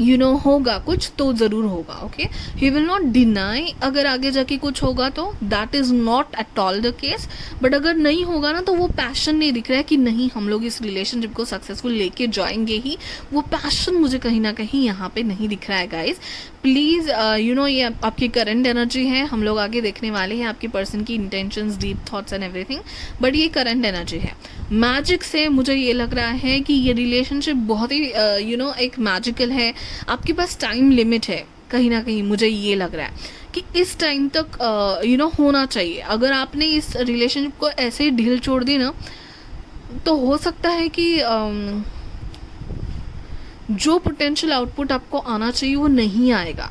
यू नो होगा कुछ तो ज़रूर होगा, okay. He will not deny अगर आगे जाके कुछ होगा तो, that is not at all the case. But अगर नहीं होगा ना तो वो पैशन नहीं दिख रहा है कि नहीं हम लोग इस रिलेशनशिप को सक्सेसफुल लेके जाएंगे ही, वो पैशन मुझे कहीं ना कहीं यहाँ पे नहीं दिख रहा है गाइज। प्लीज़ यू नो, ये आपकी करंट एनर्जी है, हम लोग आगे देखने वाले हैं आपकी पर्सन की intentions, deep thoughts and everything. But ये करंट एनर्जी है। मैजिक से मुझे ये लग रहा है कि ये रिलेशनशिप बहुत ही यू नो एक मैजिकल है। आपके पास टाइम लिमिट है कहीं ना कहीं, मुझे ये लग रहा है कि इस टाइम तक यू नो होना चाहिए। अगर आपने इस रिलेशनशिप को ऐसे ही ढील छोड़ दी ना तो हो सकता है कि जो पोटेंशियल आउटपुट आपको आना चाहिए वो नहीं आएगा।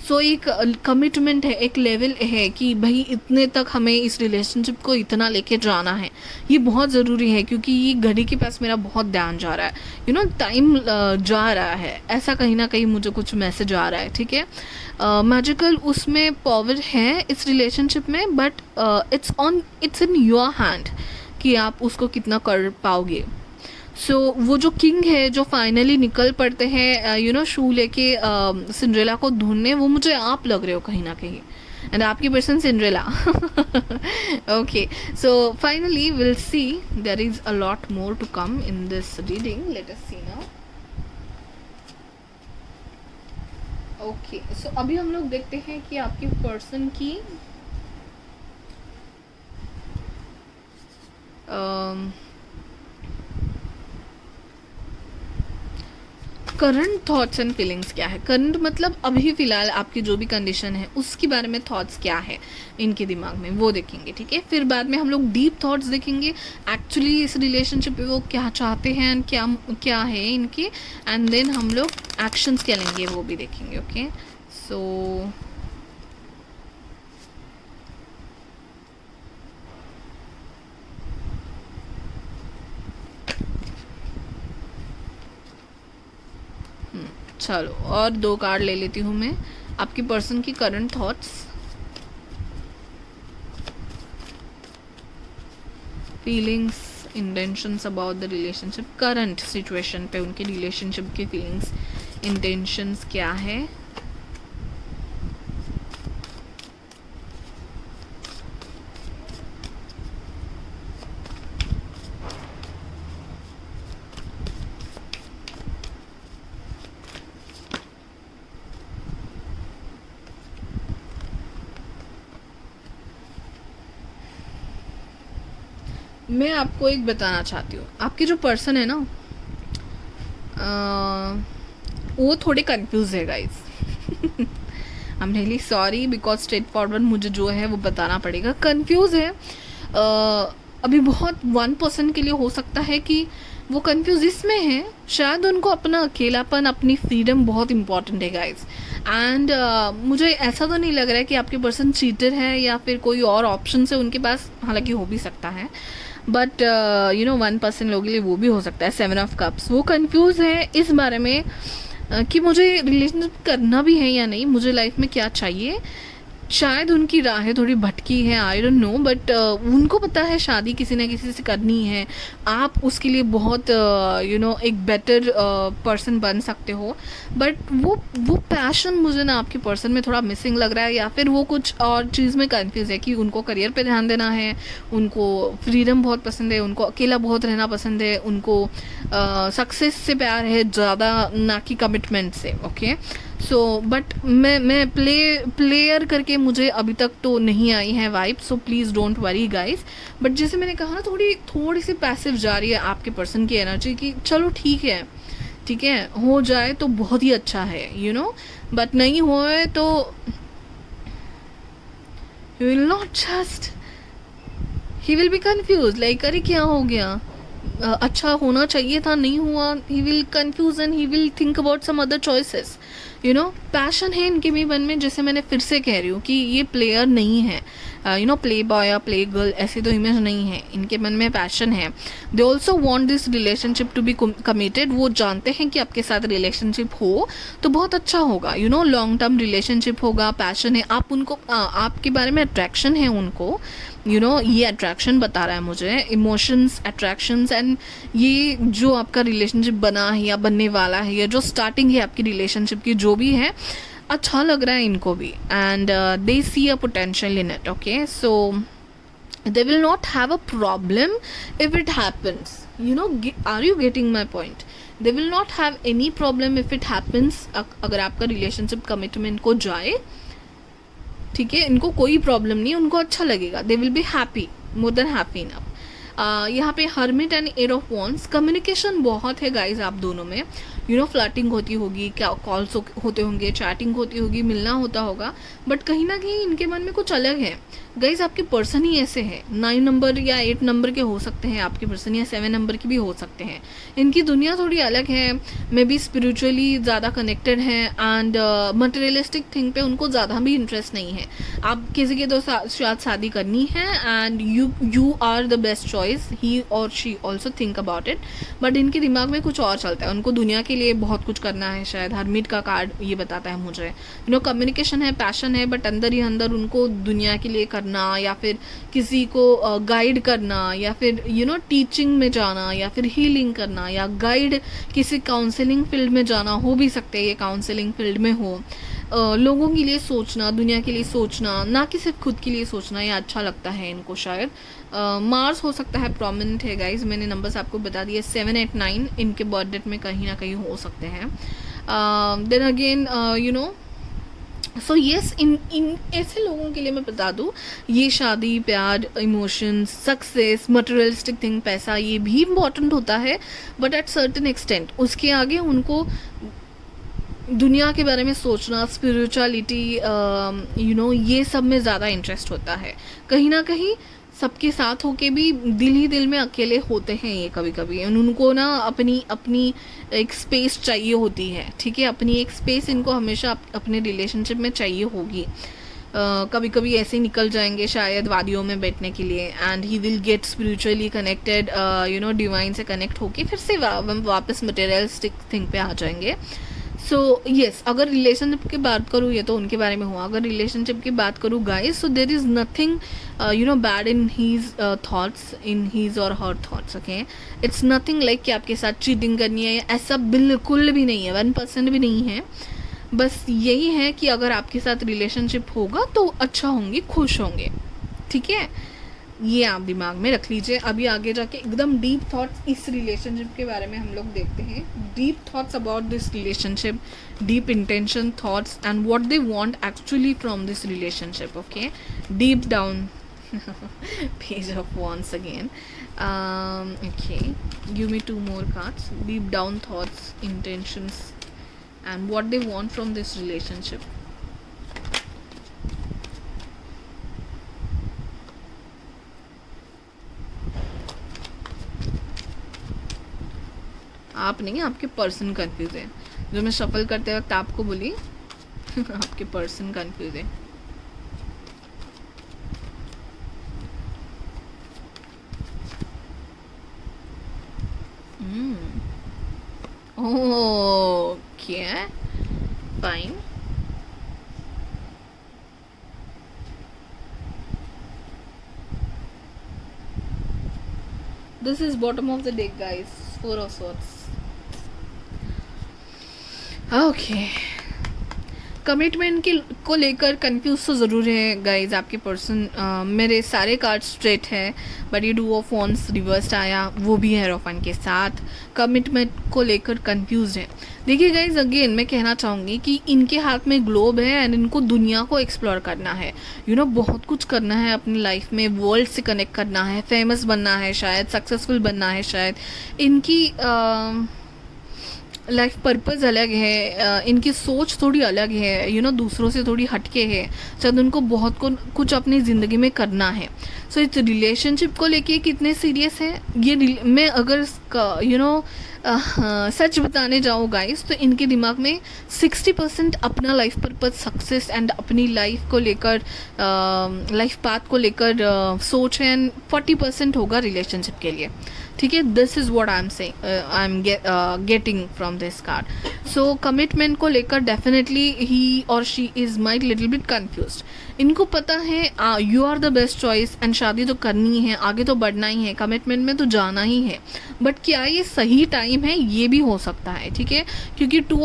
सो एक कमिटमेंट है, एक लेवल है कि भाई इतने तक हमें इस रिलेशनशिप को इतना लेके जाना है, ये बहुत ज़रूरी है। क्योंकि ये घड़ी के पास मेरा बहुत ध्यान जा रहा है, यू नो, टाइम जा रहा है, ऐसा कहीं ना कहीं मुझे कुछ मैसेज आ रहा है, ठीक है। मैजिकल उसमें पावर है इस रिलेशनशिप में, but it's in your hand कि आप उसको कितना कर पाओगे। सो वो जो किंग है जो फाइनली निकल पड़ते हैं यू नो शू लेके सिंड्रेला को ढूंढने, वो मुझे आप लग रहे हो कहीं ना कहीं, एंड आपकी person Cinderella. Okay, so finally will see, there is a lot more to come in this reading, let us see now. Okay, so अभी हम लोग देखते हैं कि आपकी पर्सन की करंट थॉट्स एंड फीलिंग्स क्या है। करंट मतलब अभी फ़िलहाल आपकी जो भी कंडीशन है उसके बारे में थॉट्स क्या है इनके दिमाग में, वो देखेंगे, ठीक है। फिर बाद में हम लोग डीप थॉट्स देखेंगे, एक्चुअली इस रिलेशनशिप पे वो क्या चाहते हैं एंड क्या है इनके, एंड देन हम लोग एक्शंस क्या लेंगे वो भी देखेंगे, ओके। सो चलो और 2 कार्ड ले लेती हूँ मैं, आपकी पर्सन की current thoughts, feelings, intentions about the relationship. Current situation पे उनके रिलेशनशिप की फीलिंग्स, इंटेंशंस क्या है। मैं आपको एक बताना चाहती हूँ, आपके जो पर्सन है ना वो थोड़े कंफ्यूज है guys. I am really sorry because straight forward मुझे जो है वो बताना पड़ेगा, कंफ्यूज है। अभी बहुत 1% के लिए हो सकता है कि वो कंफ्यूज इसमें है, शायद उनको अपना अकेलापन, अपनी फ्रीडम बहुत इंपॉर्टेंट है गाइस। एंड मुझे ऐसा तो नहीं लग रहा है कि आपके पर्सन चीटर है या फिर कोई और ऑप्शन है उनके पास, हालांकि हो भी सकता है, बट 1% लोगों के लिए वो भी हो सकता है। 7 of Cups, वो कंफ्यूज है इस बारे में कि मुझे रिलेशनशिप करना भी है या नहीं, मुझे लाइफ में क्या चाहिए। शायद उनकी राहें थोड़ी भटकी है, आई डोंट नो, बट उनको पता है शादी किसी ना किसी से करनी है, आप उसके लिए बहुत एक बेटर पर्सन बन सकते हो। बट वो पैशन मुझे ना आपके पर्सन में थोड़ा मिसिंग लग रहा है, या फिर वो कुछ और चीज़ में कंफ्यूज है कि उनको करियर पे ध्यान देना है, उनको फ्रीडम बहुत पसंद है, उनको अकेला बहुत रहना पसंद है, उनको सक्सेस से प्यार है ज़्यादा, ना कि कमिटमेंट से। ओके सो बट मैं प्लेयर करके मुझे अभी तक तो नहीं आई है vibe, so please don't worry guys. But जैसे मैंने कहा ना, थोड़ी सी पैसिव जा रही है आपके पर्सन की एनर्जी कि चलो ठीक है हो जाए तो बहुत ही अच्छा है बट नहीं होए तो you will not just, he will be confuse like अरे क्या हो गया, अच्छा होना चाहिए था नहीं हुआ, he will confuse and he will think about some other choices. Passion है इनके भी मन में, जैसे मैंने फिर से कह रही हूँ कि ये प्लेयर नहीं है, प्ले बॉय या प्ले गर्ल ऐसी तो इमेज नहीं है, इनके मन में पैशन है। They also want this relationship to be committed, वो जानते हैं कि आपके साथ रिलेशनशिप हो तो बहुत अच्छा होगा, लॉन्ग टर्म रिलेशनशिप होगा, पैशन है, आप उनको आपके बारे में अट्रैक्शन है उनको, ये अट्रैक्शन बता रहा है मुझे, इमोशंस, अट्रैक्शंस, एंड ये जो आपका रिलेशनशिप बना है या बनने वाला है, या जो स्टार्टिंग है आपकी रिलेशनशिप की जो भी है, अच्छा लग रहा है इनको भी, and they see a potential in it. Okay so they will not have a problem if it happens, are you getting my point? They will not have any problem if it happens, अगर आपका relationship commitment को जाए, ठीक है, इनको कोई problem नहीं, उनको अच्छा लगेगा, they will be happy, more than happy enough. यहाँ पे hermit and 8 of Wands, communication बहुत है गाइज आप दोनों में, फ्लर्टिंग होती होगी, क्या कॉल्स होते होंगे, चैटिंग होती होगी, मिलना होता होगा, बट कहीं ना कहीं इनके मन में कुछ अलग है गाइज। आपके पर्सन ही ऐसे हैं, 9 नंबर या 8 नंबर के हो सकते हैं आपके पर्सन, या 7 नंबर के भी हो सकते हैं। इनकी दुनिया थोड़ी अलग है, मे बी स्पिरिचुअली ज़्यादा कनेक्टेड है, एंड मटेरियलिस्टिक थिंग पे उनको ज़्यादा भी इंटरेस्ट नहीं है। आप किसी की तो शायद शादी करनी है, and you are the best choice, he और she also think about it, but इनके दिमाग में कुछ और चलता है, उनको दुनिया के लिए बहुत कुछ करना है। शायद हर्मिट का कार्ड ये बताता है मुझे, कम्युनिकेशन है, पैशन है, बट अंदर ही अंदर उनको दुनिया के लिए करना, या फिर किसी को गाइड करना, या फिर टीचिंग में जाना, या फिर हीलिंग करना, या गाइड किसी काउंसलिंग फील्ड में जाना, हो भी सकते हैं ये काउंसलिंग फील्ड में हो। लोगों के लिए सोचना, दुनिया के लिए सोचना, ना कि सिर्फ खुद के लिए सोचना, ये अच्छा लगता है इनको। शायद मार्स हो सकता है प्रोमिनेंट है गाइज, मैंने नंबर्स आपको बता दिए, 7, 8, 9 इनके बर्थ डेट में कहीं ना कहीं हो सकते हैं। देन अगेन सो येस, इन ऐसे लोगों के लिए मैं बता दूँ, ये शादी, प्यार, इमोशंस, सक्सेस, मटेरियलिस्टिक थिंग, पैसा, ये भी इम्पॉर्टेंट होता है, बट एट सर्टेन एक्सटेंट। उसके आगे उनको दुनिया के बारे में सोचना, स्पिरिचुअलिटी, ये सब में ज़्यादा इंटरेस्ट होता है। कहीं ना कहीं सबके साथ होके भी दिल ही दिल में अकेले होते हैं ये कभी कभी, उनको ना अपनी एक स्पेस चाहिए होती है, ठीक है, अपनी एक स्पेस इनको हमेशा अपने रिलेशनशिप में चाहिए होगी। कभी कभी ऐसे ही निकल जाएंगे शायद वादियों में बैठने के लिए, and he will get spiritually connected, divine से कनेक्ट होके फिर से वापस मटेरियलिस्टिक थिंग पे आ जाएंगे। सो येस, अगर रिलेशनशिप की बात करूँ, ये तो उनके बारे में हुआ, अगर रिलेशनशिप की बात करूँ guys, so there is nothing bad in his thoughts, in his or her thoughts. Okay, it's nothing like कि आपके साथ चीटिंग करनी है, ऐसा बिल्कुल भी नहीं है, 1% भी नहीं है। बस यही है कि अगर आपके साथ रिलेशनशिप होगा तो अच्छा होंगे, खुश होंगे, ठीक है, ये आप दिमाग में रख लीजिए। अभी आगे जाके एकदम डीप थॉट्स इस रिलेशनशिप के बारे में हम लोग देखते हैं, deep thoughts about this relationship, deep intention, thoughts, and what they want actually from this relationship. Okay, deep down page of wands again. Okay, give me two more cards. Deep down thoughts, intentions, and what they want from this relationship. आप नहीं, आपके person confuse है। जो मैं shuffle करते वक्त आपको बोली आपके पर्सन कंफ्यूज है। Okay, fine. This is bottom of the deck, guys. Four of Swords. Okay. Commitment के को लेकर कंफ्यूज तो ज़रूर है गाइज आपके पर्सन। मेरे सारे कार्ड स्ट्रेट है, बट ये 2 ऑफ वॉन्ड्स रिवर्स्ड आया, वो भी है रोफन के साथ। कमिटमेंट को लेकर कंफ्यूज है। देखिए गाइज, अगेन मैं कहना चाहूँगी कि इनके हाथ में ग्लोब है एंड इनको दुनिया को एक्सप्लोर करना है। बहुत कुछ करना है अपनी लाइफ में, वर्ल्ड से कनेक्ट करना है, फेमस बनना है, शायद सक्सेसफुल बनना है। शायद इनकी लाइफ पर्पस अलग है, इनकी सोच थोड़ी अलग है, दूसरों से थोड़ी हटके है। शायद उनको बहुत कुछ अपनी ज़िंदगी में करना है। सो इस रिलेशनशिप को लेके कितने सीरियस है ये, मैं अगर सच बताने जाऊँ गाइस, तो इनके दिमाग में 60% अपना लाइफ पर्पस, सक्सेस एंड अपनी लाइफ को लेकर, लाइफ पाथ को लेकर सोच है, एंड 40% होगा रिलेशनशिप के लिए। ठीक है, this is what I am saying, I am getting from this card. So commitment को लेकर डेफिनेटली ही और she is might little bit confused. इनको पता है you are the best choice and शादी तो करनी है, आगे तो बढ़ना ही है, कमिटमेंट में तो जाना ही है। बट क्या ये सही टाइम है, ये भी हो सकता है। ठीक है, क्योंकि टू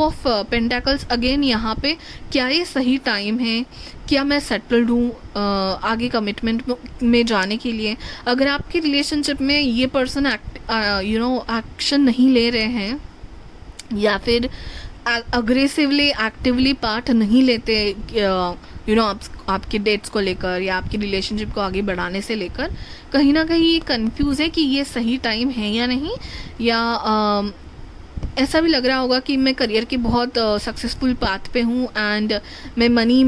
ऑफ पेंटाकल्स अगेन यहाँ पे, क्या ये सही टाइम है, क्या मैं सेटल्ड हूँ आगे कमिटमेंट में जाने के लिए। अगर आपके रिलेशनशिप में ये पर्सन एक्शन नहीं ले रहे हैं, या फिर अग्रेसिवली एक्टिवली पार्ट नहीं लेते आपके डेट्स को लेकर या आपकी रिलेशनशिप को आगे बढ़ाने से लेकर, कहीं ना कहीं ये कंफ्यूज है कि ये सही टाइम है या नहीं। या ऐसा भी लग रहा होगा कि मैं करियर के बहुत सक्सेसफुल पाथ पे हूँ एंड मैं मनी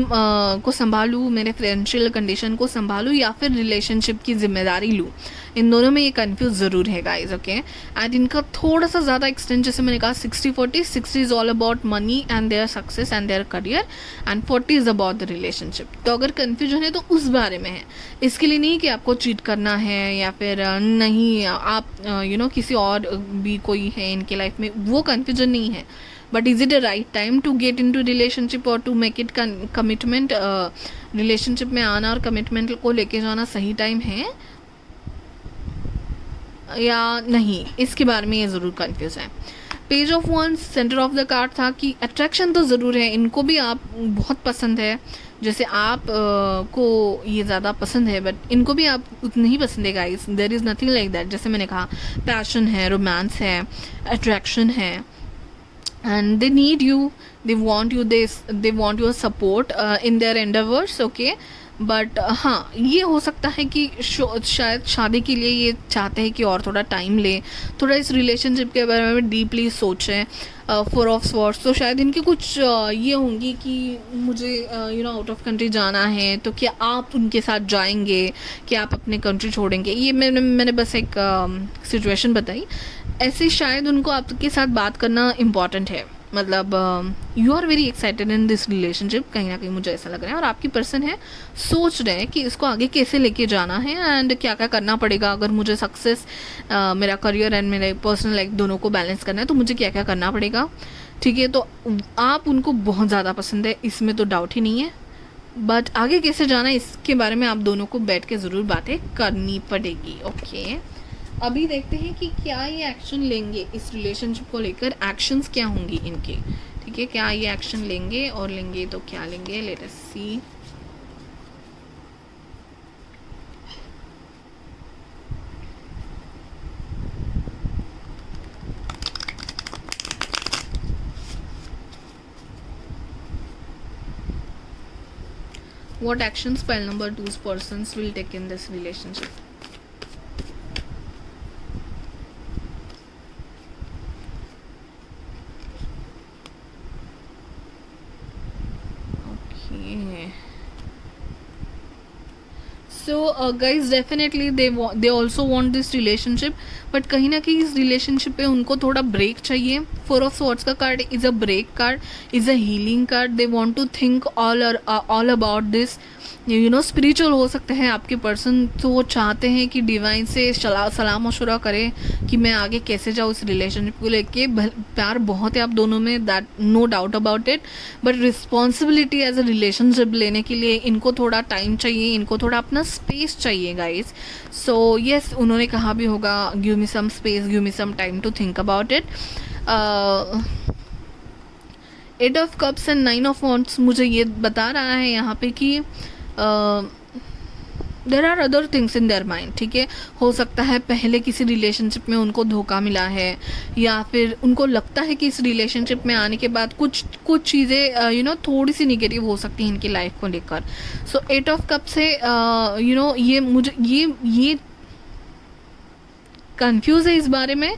को संभालूँ, मेरे फाइनेंशियल कंडीशन को संभालूँ, या फिर रिलेशनशिप की जिम्मेदारी लूँ। इन दोनों में ये कंफ्यूज ज़रूर है गाइज। ओके, एंड इनका थोड़ा सा ज़्यादा एक्सटेंड, जैसे मैंने कहा 60-40, 60 is all about money and their success and their career, and 40 is about the relationship. तो अगर कन्फ्यूजन है तो उस बारे में है, इसके लिए नहीं कि आपको चीट करना है या फिर नहीं आप किसी और भी कोई है इनके लाइफ में, वो कन्फ्यूजन नहीं है। But is it a right time to get in to relationship और to make it commitment? Relationship में आना और कमिटमेंट को लेके जाना सही टाइम है या नहीं, इसके बारे में ये ज़रूर कंफ्यूज है। Page of wands centre of the card था कि अट्रैक्शन तो ज़रूर है, इनको भी आप बहुत पसंद है, जैसे आप को ये ज़्यादा पसंद है, बट इनको भी आप उतने ही पसंद है guys. There is nothing like that. जैसे मैंने कहा, पैशन है, रोमांस है, अट्रैक्शन है, and they need you, they want you, they want your support in their endeavours. Okay, but हाँ, ये हो सकता है कि शायद शादी के लिए ये चाहते हैं कि और थोड़ा टाइम ले, थोड़ा इस रिलेशनशिप के बारे में डीपली सोचें। 4 ऑफ स्वॉर्ड्स, तो शायद इनकी कुछ ये होंगी कि मुझे आउट ऑफ कंट्री जाना है, तो क्या आप उनके साथ जाएंगे, क्या आप अपने कंट्री छोड़ेंगे? ये मैंने बस एक सिचुएशन बताई। ऐसे शायद उनको आपके साथ बात करना इम्पॉर्टेंट है, मतलब you are very excited in this relationship, कहीं ना कहीं मुझे ऐसा लग रहा है। और आपकी पर्सन है, सोच रहे हैं कि इसको आगे कैसे लेके जाना है एंड क्या क्या करना पड़ेगा। अगर मुझे सक्सेस, मेरा करियर एंड मेरे पर्सनल लाइफ दोनों को बैलेंस करना है, तो मुझे क्या क्या करना पड़ेगा। ठीक है, तो आप उनको बहुत ज़्यादा पसंद है, इसमें तो डाउट ही नहीं है। बट आगे कैसे जाना है, इसके बारे में आप दोनों को बैठ के ज़रूर बातें करनी पड़ेगी। ओके, अभी देखते हैं कि क्या ये एक्शन लेंगे इस रिलेशनशिप को लेकर, एक्शंस क्या होंगी इनके। ठीक है, क्या ये एक्शन लेंगे, और लेंगे तो क्या लेंगे, let us see. What actions pile number 2's persons will take in this relationship? So guys definitely they also want this relationship, but कहीं ना कहीं इस रिलेशनशिप पे उनको थोड़ा ब्रेक चाहिए. 4 ऑफ स्वॉर्ड्स का card is a break card, is a healing card. They want to think all about this. You know spiritual हो सकते हैं आपके पर्सन, तो वो चाहते हैं कि डिवाइन से सलाह मशुरा करें कि मैं आगे कैसे जाऊँ इस रिलेशनशिप को लेके. प्यार बहुत है आप दोनों में, that no doubt about it, but responsibility as a relationship लेने के लिए इनको थोड़ा टाइम चाहिए, इनको थोड़ा अपना स्पेस चाहिए गाइज. सो येस, उन्होंने कहा भी होगा give me some space, give me some time to think about it. 8 of cups and 9 of wands मुझे ये बता रहा है यहाँ पे कि there are other things in their mind. ठीक है, हो सकता है पहले किसी रिलेशनशिप में उनको धोखा मिला है, या फिर उनको लगता है कि इस रिलेशनशिप में आने के बाद कुछ चीज़ें यू नो थोड़ी सी निगेटिव हो सकती हैं इनकी लाइफ को लेकर. सो 8 ऑफ कप से यू नो ये मुझे ये कंफ्यूज है इस बारे में.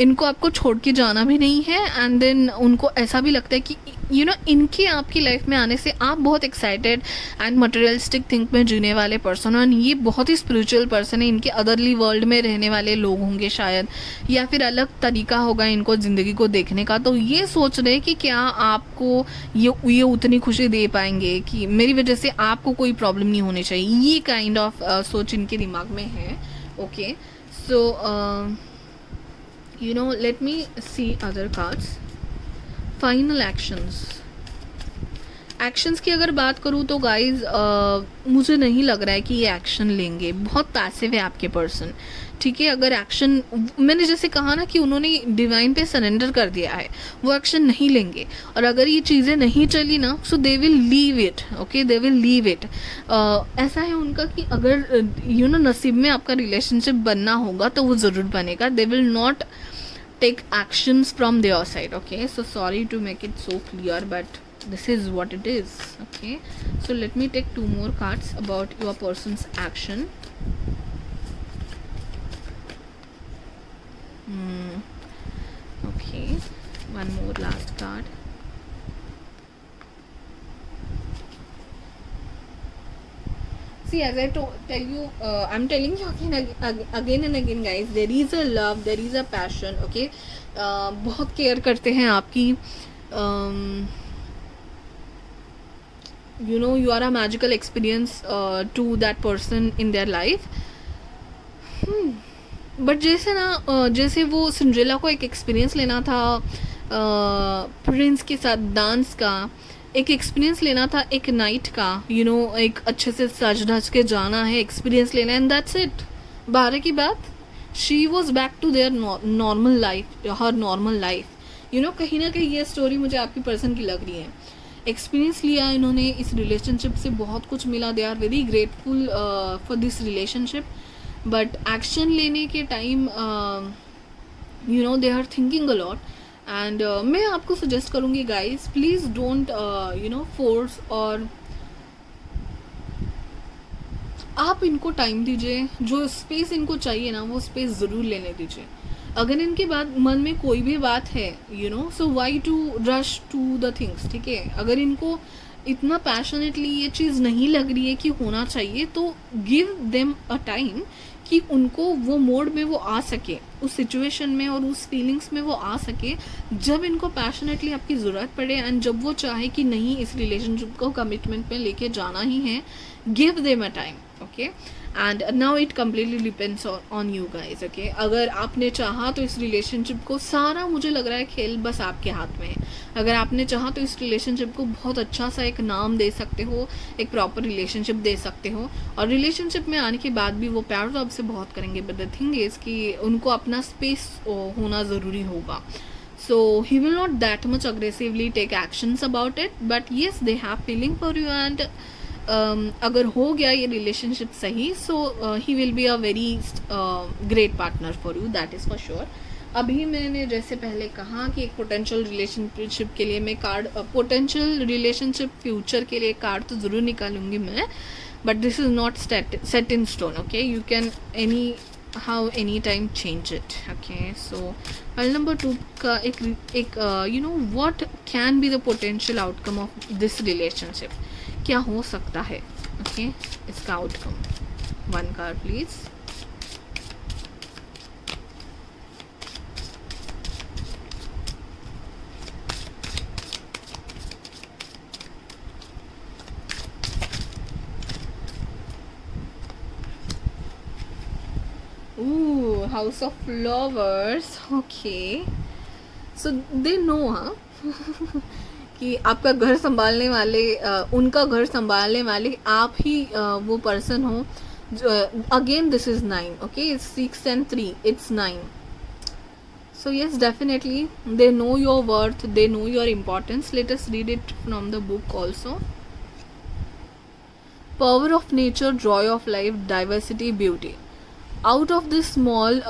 इनको आपको छोड़ के जाना भी नहीं है, एंड देन उनको ऐसा भी लगता है कि यू नो इनके आपकी लाइफ में आने से आप बहुत एक्साइटेड एंड मटेरियलिस्टिक थिंक में जीने वाले पर्सन, और ये बहुत ही स्पिरिचुअल पर्सन है. इनके अदरली वर्ल्ड में रहने वाले लोग होंगे शायद, या फिर अलग तरीका होगा इनको ज़िंदगी को देखने का. तो ये सोच रहे कि क्या आपको ये उतनी खुशी दे पाएंगे कि मेरी वजह से आपको कोई प्रॉब्लम नहीं होनी चाहिए. ये काइंड ऑफ सोच इनके दिमाग में है. Okay, so you know, let me see other cards. Final actions की अगर बात करूँ तो गाइज मुझे नहीं लग रहा है कि ये एक्शन लेंगे. बहुत पैसिव है आपके पर्सन. ठीक है, अगर एक्शन, मैंने जैसे कहा ना कि उन्होंने डिवाइन पे सरेंडर कर दिया है, वो एक्शन नहीं लेंगे. और अगर ये चीज़ें नहीं चली ना, so they will leave it. Okay, they will leave it. ऐसा है उनका कि अगर यू नो नसीब में आपका रिलेशनशिप बनना होगा तो वो ज़रूर बनेगा. दे will not take actions from their side. Okay, so sorry to make it so clear, but this is what it is. Okay, so let me take 2 more cards about your person's action. Okay, one more last card. See, as I tell you, I'm telling you again and again guys, there is a love, there is a passion. Okay, बहुत care करते हैं आपकी. You know, you are a magical experience to that person in their life. But जैसे ना जैसे वो Cinderella को एक एक्सपीरियंस लेना था प्रिंस के साथ डांस का, एक एक्सपीरियंस लेना था एक नाइट का, यू नो एक अच्छे से सज धज के जाना है, एक्सपीरियंस लेना है, एंड दैट्स इट. 12 की बात, she was back to their normal life, her normal life. You know कहीं ना कहीं ये स्टोरी मुझे आपकी पर्सन की लग रही है. एक्सपीरियंस लिया इन्होंने, इस रिलेशनशिप से बहुत कुछ मिला. They are very grateful for this relationship, but action लेने के time you know they are thinking a lot. And मैं आपको सजेस्ट करूँगी guys, please don't you know force, और आप इनको टाइम दीजिए. जो स्पेस इनको चाहिए ना, वो स्पेस ज़रूर लेने दीजिए. अगर इनके बाद मन में कोई भी बात है, you know, so why to rush to the things. ठीक है, अगर इनको इतना पैशनेटली ये चीज़ नहीं लग रही है कि होना चाहिए, तो गिव देम अ टाइम कि उनको वो मोड में वो आ सके, उस सिचुएशन में और उस फीलिंग्स में वो आ सके जब इनको पैशनेटली आपकी ज़रूरत पड़े, एंड जब वो चाहे कि नहीं इस रिलेशनशिप को कमिटमेंट में लेके जाना ही है. Give them a time. Okay, and now it completely depends on you guys. Okay, अगर आपने चाहा तो इस रिलेशनशिप को, सारा मुझे लग रहा है खेल बस आपके हाथ में है. अगर आपने चाहा तो इस रिलेशनशिप को बहुत अच्छा सा एक नाम दे सकते हो, एक प्रॉपर रिलेशनशिप दे सकते हो, और रिलेशनशिप में आने के बाद भी वो प्यार तो आपसे बहुत करेंगे. बट द थिंग इज़ कि उनको अपना स्पेस होना ज़रूरी होगा. So he will not that much aggressively take actions about it, but yes, they have feeling for you, and अगर हो गया ये रिलेशनशिप सही, so he will be a very great partner for you, that is for sure. अभी मैंने जैसे पहले कहा कि एक पोटेंशियल रिलेशनशिप के लिए मैं कार्ड, पोटेंशियल रिलेशनशिप फ्यूचर के लिए कार्ड तो ज़रूर निकालूंगी मैं, but this is not set in stone. Okay, you can how anytime change it. Okay, so pile number 2 का एक you know what can be the potential outcome of this relationship, क्या हो सकता है. okay, इसका outcome. one card please. Ooh, House of Flowers. Okay. So they know, हाँ कि आपका घर संभालने वाले उनका घर संभालने वाले आप ही वो पर्सन हो. Again this is 9. Okay, it's 6 and 3, it's 9. So yes, definitely they know your worth, they know your importance. Let us read it from the book also. Power of nature, joy of life, diversity, beauty. Out of this small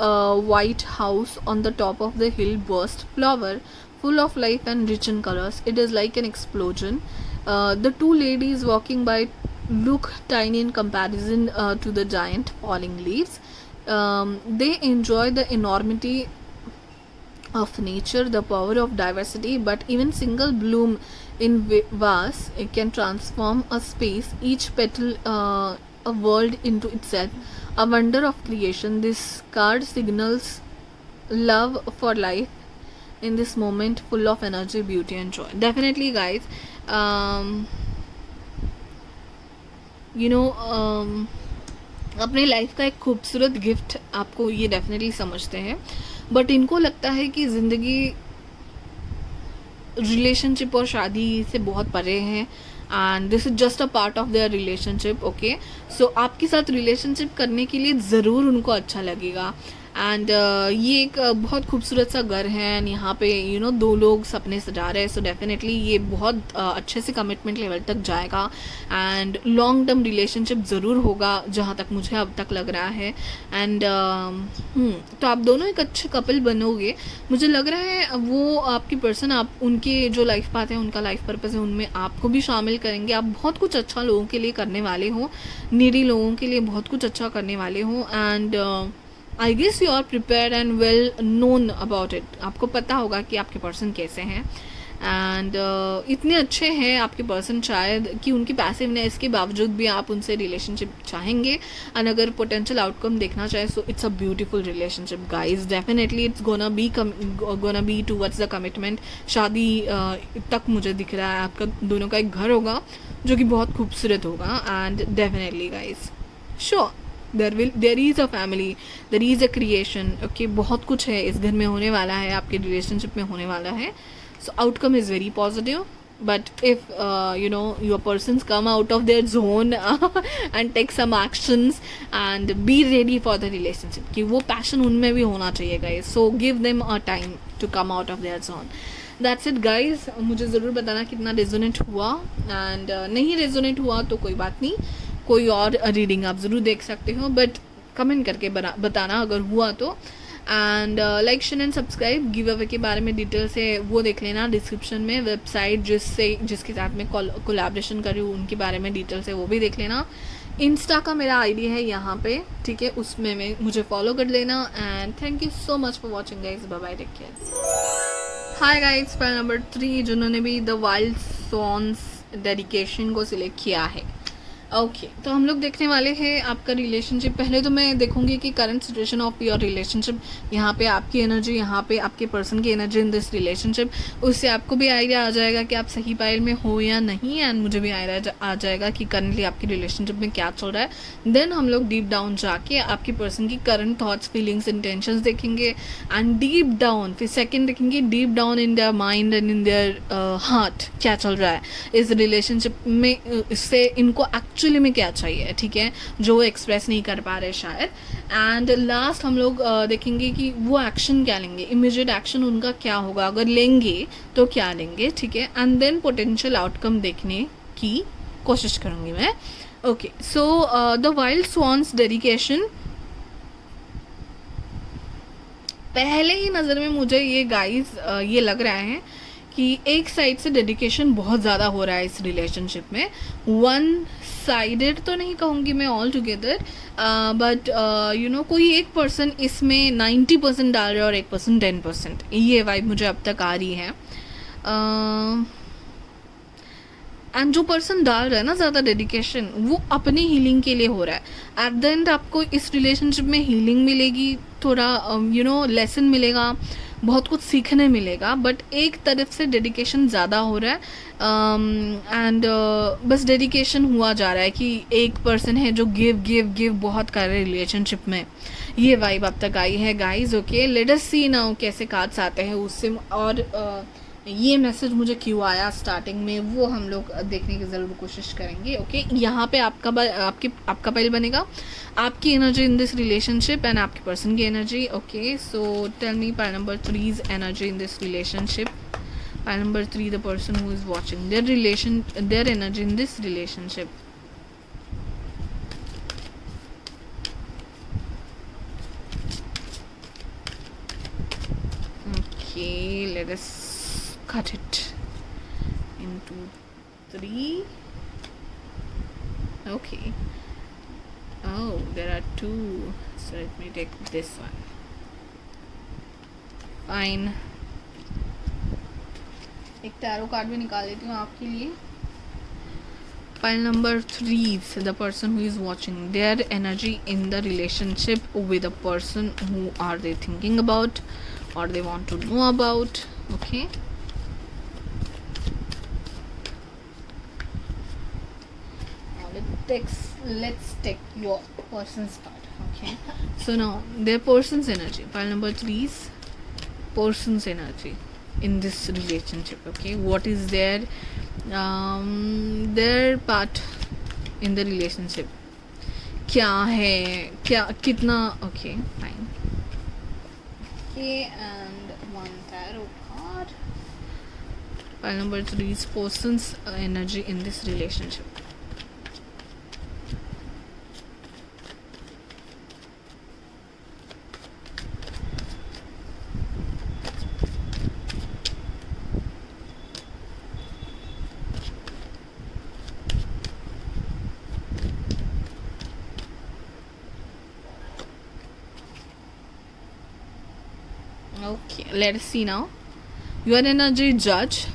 white house on the top of the hill burst flower, full of life and rich in colors. It is like an explosion. The two ladies walking by look tiny in comparison to the giant falling leaves. They enjoy the enormity of nature, the power of diversity, but even single bloom in vase it can transform a space, each petal a world into itself, a wonder of creation. This card signals love for life in this moment, full of energy, beauty and joy. Definitely guys, अपने life का एक खूबसूरत gift आपको ये definitely समझते हैं, but इनको लगता है कि ज़िंदगी रिलेशनशिप और शादी से बहुत परे है and this is just a part of their relationship. Okay, so आपके साथ रिलेशनशिप करने के लिए ज़रूर उनको अच्छा लगेगा. एंड ये एक बहुत खूबसूरत सा घर है एंड यहाँ पे दो लोग सपने सजा रहे हैं. सो डेफिनेटली ये बहुत अच्छे से कमिटमेंट लेवल तक जाएगा एंड लॉन्ग टर्म रिलेशनशिप ज़रूर होगा, जहाँ तक मुझे अब तक लग रहा है. एंड तो आप दोनों एक अच्छे कपल बनोगे. मुझे लग रहा है वो आपकी पर्सन, आप उनके जो लाइफ पाथ है, उनका लाइफ पर्पज़ है, उनमें आपको भी शामिल करेंगे. आप बहुत कुछ अच्छा लोगों के लिए करने वाले हो, नीडी लोगों के लिए बहुत कुछ अच्छा करने वाले हो. And I guess you are prepared and well known about it. आपको पता होगा कि आपके पर्सन कैसे हैं एंड इतने अच्छे हैं आपके पर्सन शायद कि उनकी पैसिवनेस के बावजूद भी आप उनसे रिलेशनशिप चाहेंगे. एंड अगर पोटेंशियल आउटकम देखना चाहे so it's a beautiful relationship guys. Definitely it's gonna be towards the commitment. शादी तक मुझे दिख रहा है आपका दोनों का एक घर होगा जो कि बहुत खूबसूरत होगा. And definitely guys sure there is a family, there is a creation. Okay, बहुत कुछ है इस घर में होने वाला है, आपके रिलेशनशिप में होने वाला है. So outcome is very positive. But if your persons come out of their zone and take some actions and be ready for the relationship, कि वो passion उनमें भी होना चाहिए guys. So give them a time to come out of their zone. That's it guys. मुझे ज़रूर बताना कितना रेजोनेट हुआ एंड नहीं रेजोनेट हुआ तो कोई बात नहीं, कोई और रीडिंग आप ज़रूर देख सकते हो, बट कमेंट करके बताना अगर हुआ तो. And like share and subscribe. Give away के बारे में डिटेल से वो देख लेना डिस्क्रिप्शन में. वेबसाइट जिसके साथ में कोलैबोरेशन कर रही हूँ उनके बारे में डिटेल से वो भी देख लेना. इंस्टा का मेरा आईडी है यहाँ पे, ठीक है, उसमें मैं मुझे फॉलो कर लेना. And thank you so much for watching guys. Bye bye, take care. Hi guys, file number 3 जिन्होंने भी द वाइल्ड स्वॉन्स डेडिकेशन को सिलेक्ट किया है. ओके, तो हम लोग देखने वाले हैं आपका रिलेशनशिप. पहले तो मैं देखूंगी कि current situation of your relationship, यहाँ पे आपकी एनर्जी, यहाँ पे आपके पर्सन की एनर्जी इन दिस रिलेशनशिप. उससे आपको भी आइडिया आ जाएगा कि आप सही पाइल में हो या नहीं, एंड मुझे भी आइडिया आ जाएगा कि करंटली आपकी रिलेशनशिप में क्या चल रहा है. देन हम लोग डीप डाउन जाके आपकी पर्सन की करंट थॉट्स, फीलिंग्स, इंटेंशंस देखेंगे. एंड डीप डाउन फिर सेकेंड देखेंगे deep down in their mind and in their heart, क्या चल रहा है इस रिलेशनशिप में, इससे इनको एक्चुअली में क्या चाहिए, ठीक है, जो वो एक्सप्रेस नहीं कर पा रहे शायद. एंड लास्ट हम लोग देखेंगे कि वो एक्शन क्या लेंगे, इमीडिएट एक्शन उनका क्या होगा, अगर लेंगे तो क्या लेंगे, ठीक है. एंड देन पोटेंशियल आउटकम देखने की कोशिश करूँगी मैं. Okay, so the wild swans dedication. पहले ही नज़र में मुझे ये गाइज ये लग रहा है कि एक साइड से डेडिकेशन बहुत ज़्यादा हो रहा है इस रिलेशनशिप में. वन साइडेड तो नहीं कहूँगी मैं ऑल टुगेदर, बट कोई एक पर्सन इसमें 90% डाल रहा है और एक पर्सन 10%. ये वाइब मुझे अब तक आ रही है. एंड जो पर्सन डाल रहा है ना ज़्यादा डेडिकेशन, वो अपनी हीलिंग के लिए हो रहा है। एट द एंड आपको इस रिलेशनशिप में हीलिंग मिलेगी, थोड़ा लेसन मिलेगा, बहुत कुछ सीखने मिलेगा, बट एक तरफ से डेडिकेशन ज़्यादा हो रहा है। एंड बस डेडिकेशन हुआ जा रहा है कि एक पर्सन है जो गिव गिव गिव बहुत कर रहे रिलेशनशिप में। ये वाइब अब तक आई है guys. Okay, late us see now कैसे कार्ड्स आते हैं उससे, और ये मैसेज मुझे क्यों आया स्टार्टिंग में वो हम लोग देखने की ज़रूर कोशिश करेंगे। ओके, यहाँ पे आपका पहल बनेगा आपकी energy in this relationship and आपके पर्सन की energy. Okay, so tell me pile number 3's energy in this relationship. Pile number 3, the person who is watching their energy in this relationship. Okay, let us cut it into 3. Okay. Oh, there are 2. So let me take this one. Fine. एक tarot card भी निकाल लेती हूँ आपके लिए। Pile number 3, the person who is watching, their energy in the relationship with the person who are they thinking about or they want to know about. Okay. Let's take your person's part. Okay, so now their person's energy. Pile number 3's person's energy in this relationship. Okay, what is their part in the relationship? क्या है, क्या कितना? Okay, fine. Okay, and one tarot card. Pile number 3's person's energy in this relationship. Okay, let us see now. Your energy, Judge.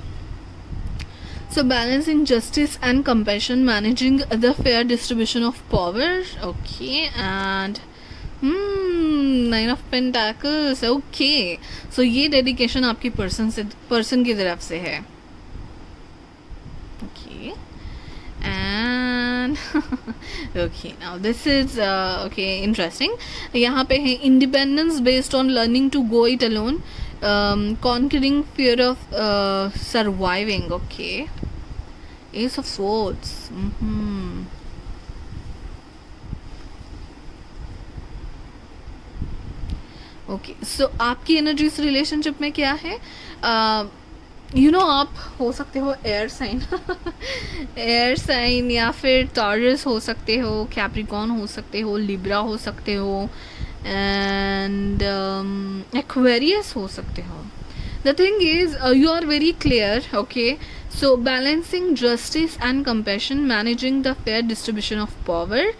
So balancing justice and compassion, managing the fair distribution of power. Okay, and 9 of Pentacles. Okay, so ये dedication आपकी person की तरफ से है. Okay, and okay, now this is okay, interesting. यहाँ पे है independence based on learning to go it alone, conquering fear of surviving. Okay, Ace of Swords. Okay, so आपकी एनर्जी इस रिलेशनशिप में क्या है? आप हो सकते हो एयर साइन एयर साइन, या फिर टॉरस हो सकते हो, कैप्रिकॉर्न हो सकते हो, लिब्रा हो सकते हो, एंड एक्वेरियस हो सकते हो. The thing is you are very clear. Okay, so balancing justice and compassion, managing the fair distribution of power,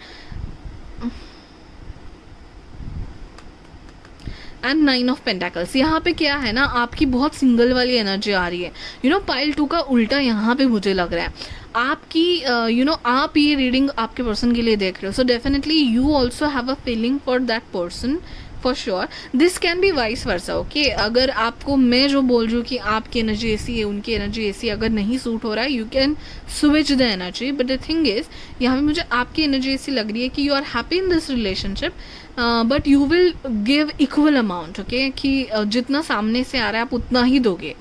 and 9 of pentacles. यहाँ पे क्या है ना, आपकी बहुत सिंगल वाली एनर्जी आ रही है. पाइल 2 का उल्टा यहाँ पे मुझे लग रहा है. आपकी आप ये रीडिंग आपके पर्सन के लिए देख रहे हो, so definitely you also have a feeling for that person for sure. This can be vice versa. Okay, अगर आपको मैं जो बोल रही हूँ कि आपकी एनर्जी ऐसी है, उनकी एनर्जी ऐसी, अगर नहीं सूट हो रहा है, you can switch the energy. But the thing is, यहाँ पे मुझे आपकी एनर्जी ऐसी लग रही है कि you are happy in this relationship, but you will give equal amount. Okay, कि जितना सामने से आ रहा है आप उतना ही दोगे.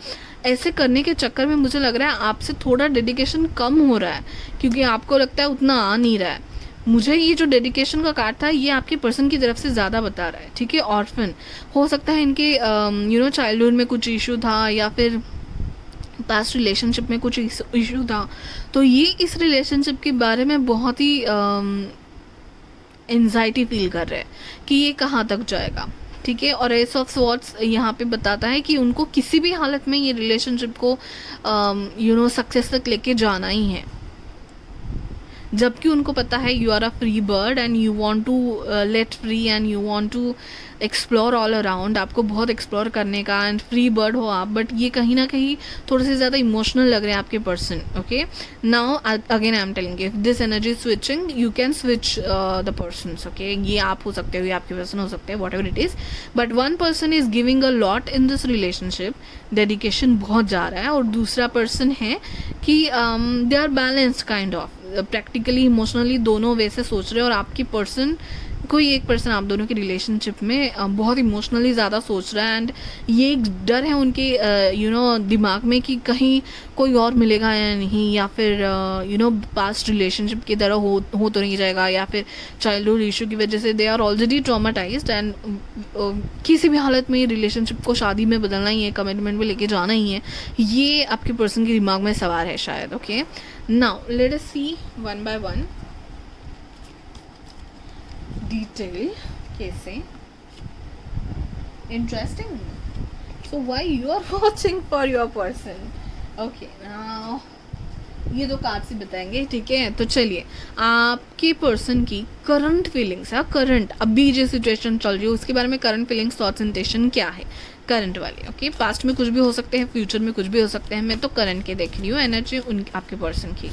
ऐसे करने के चक्कर में मुझे लग रहा है आपसे थोड़ा डेडिकेशन कम हो रहा है, क्योंकि आपको लगता है उतना आ नहीं रहा है. मुझे ये जो डेडिकेशन का कार्ड था, ये आपके पर्सन की तरफ से ज़्यादा बता रहा है. ठीक है, ऑर्फन हो सकता है इनके चाइल्डहुड में कुछ इशू था, या फिर पास्ट रिलेशनशिप में कुछ इशू था. तो ये इस रिलेशनशिप के बारे में बहुत ही एंजाइटी फील कर रहे हैं कि ये कहाँ तक जाएगा. ठीक है, और एस ऑफ स्वॉर्ड्स यहाँ पे बताता है कि उनको किसी भी हालत में ये रिलेशनशिप को सक्सेस तक लेके जाना ही है, जबकि उनको पता है you are a free bird and you want to let free and you want to explore all around, आपको बहुत एक्सप्लोर करने का, एंड फ्री बर्ड हो आप, बट ये कहीं ना कहीं थोड़े से ज़्यादा इमोशनल लग रहे हैं आपके person. Okay, now again I am telling, if this energy switching you can switch the persons. Okay, ये आप हो सकते हो, ये आपके पर्सन हो सकते हैं, whatever it is, but one person is giving a lot in this relationship, dedication बहुत जा रहा है, और दूसरा पर्सन है कि they are balanced kind of, practically emotionally दोनों वैसे सोच रहे हैं, और आपकी पर्सन, कोई एक पर्सन आप दोनों की रिलेशनशिप में बहुत इमोशनली ज़्यादा सोच रहा है, एंड ये एक डर है उनके दिमाग में कि कहीं कोई और मिलेगा या नहीं, या फिर पास्ट रिलेशनशिप की तरह हो तो नहीं जाएगा, या फिर चाइल्डहुड इशू की वजह से दे आर ऑलरेडी ट्रॉमाटाइज्ड, एंड किसी भी हालत में रिलेशनशिप को शादी में बदलना ही है, कमिटमेंट में लेके जाना ही है, ये आपके पर्सन के दिमाग में सवार है शायद. Okay, now let us see one by one detail कैसे. Interesting. So why you are watching for your person. Okay, now ये दो कार्ड से बताएंगे, ठीक है. तो चलिए, आपके पर्सन की करंट फीलिंग्स है, करंट अभी जो सिचुएशन चल रही है उसके बारे में करंट फीलिंग्स, थॉट्स, इंटेंशन क्या है करंट वाले. ओके, पास्ट में कुछ भी हो सकते हैं, फ्यूचर में कुछ भी हो सकते हैं, मैं तो करंट के देख रही हूँ एनर्जी उन आपके पर्सन की.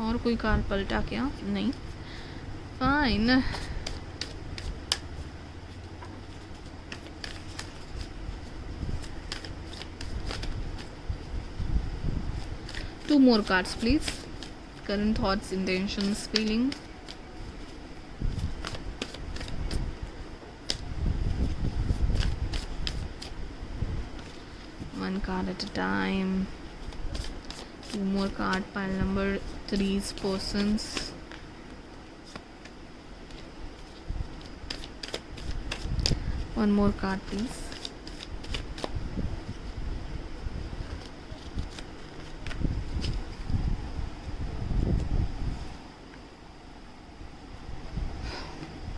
और कोई कार्ड पलटा क्या? नहीं, fine. Two more cards, please. Current thoughts, intentions, feeling. One card at a time. Two more card, pile number 3's persons. One more card, please.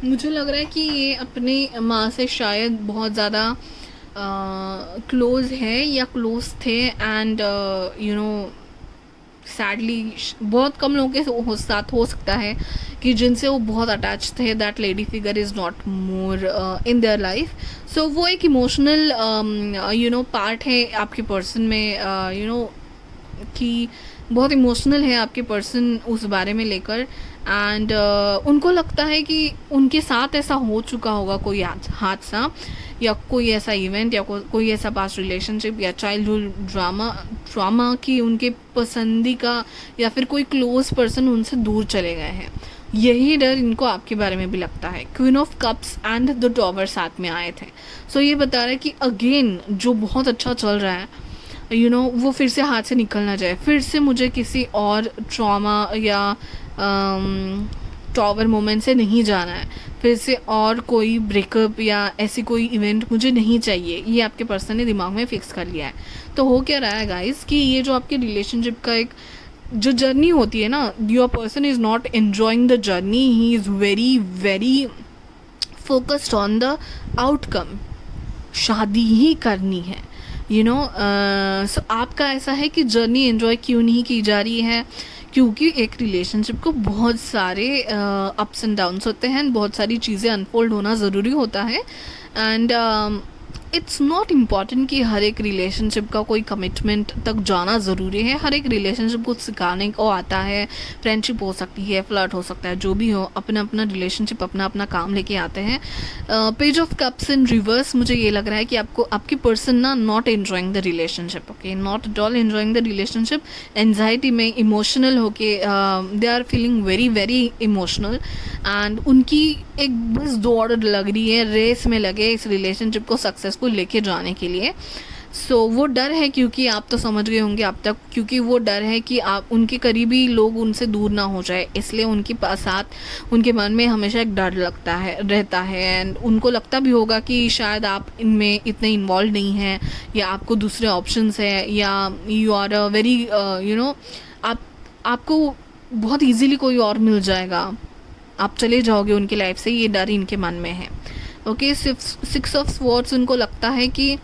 मुझे लग रहा है कि ये अपने माँ से शायद बहुत ज़्यादा क्लोज है या क्लोज थे, एंड सैडली बहुत कम लोगों के साथ हो सकता है कि जिनसे वो बहुत अटैच थे. That lady figure is not more in their life. So वो एक इमोशनल पार्ट है आपके पर्सन में, कि बहुत इमोशनल है आपके पर्सन उस बारे में लेकर, एंड उनको लगता है कि उनके साथ ऐसा हो चुका होगा, कोई हादसा या कोई ऐसा इवेंट या कोई ऐसा पास्ट रिलेशनशिप या चाइल्डहुड ड्रामा कि उनके पसंदीदा या फिर कोई क्लोज पर्सन उनसे दूर चले गए हैं. यही डर इनको आपके बारे में भी लगता है. Queen of cups and the tower साथ में आए थे. सो ये बता रहा है कि अगेन जो बहुत अच्छा चल रहा है वो फिर से हाथ से निकल ना जाए, फिर से मुझे किसी और ट्रॉमा या टॉवर मोमेंट से नहीं जाना है, फिर से और कोई ब्रेकअप या ऐसी कोई इवेंट मुझे नहीं चाहिए. ये आपके पर्सन ने दिमाग में फिक्स कर लिया है. तो हो क्या रहा है गाइस कि ये जो आपके रिलेशनशिप का एक जो जर्नी होती है ना, your person is not enjoying the journey, he is very very focused on the outcome. शादी ही करनी है, सो आपका ऐसा है कि जर्नी एंजॉय क्यों नहीं की जा रही है, क्योंकि एक रिलेशनशिप को बहुत सारे अप्स एंड डाउन्स होते हैं, बहुत सारी चीज़ें अनफोल्ड होना ज़रूरी होता है. एंड इट्स नॉट इम्पॉर्टेंट कि हर एक रिलेशनशिप का कोई कमिटमेंट तक जाना ज़रूरी है. हर एक रिलेशनशिप कुछ सिखाने को आता है. फ्रेंडशिप हो सकती है, फ्लर्ट हो सकता है, जो भी हो, अपना अपना रिलेशनशिप अपना अपना काम लेके आते हैं. Page of cups in reverse, मुझे ये लग रहा है कि आपको आपकी पर्सन ना not enjoying the relationship. Okay, not at all enjoying the relationship. Anxiety में इमोशनल होके they are feeling very very emotional, and उनकी एक बस दौड़ लग रही है, रेस में लगे इस रिलेशनशिप को सक्सेसफुल लेके जाने के लिए. सो वो डर है, क्योंकि आप तो समझ गए होंगे अब तक, क्योंकि वो डर है कि आप उनके करीबी लोग उनसे दूर ना हो जाए, इसलिए उनके साथ उनके मन में हमेशा एक डर रहता है. एंड उनको लगता भी होगा कि शायद आप इनमें इतने इन्वॉल्व नहीं हैं, या आपको दूसरे ऑप्शंस है, या यू आर अ वेरी आपको बहुत ईजीली कोई और मिल जाएगा, आप चले जाओगे उनकी लाइफ से, ये डर इनके मन में है. ओके, 6 ऑफ स्वॉर्ड्स, उनको लगता है कि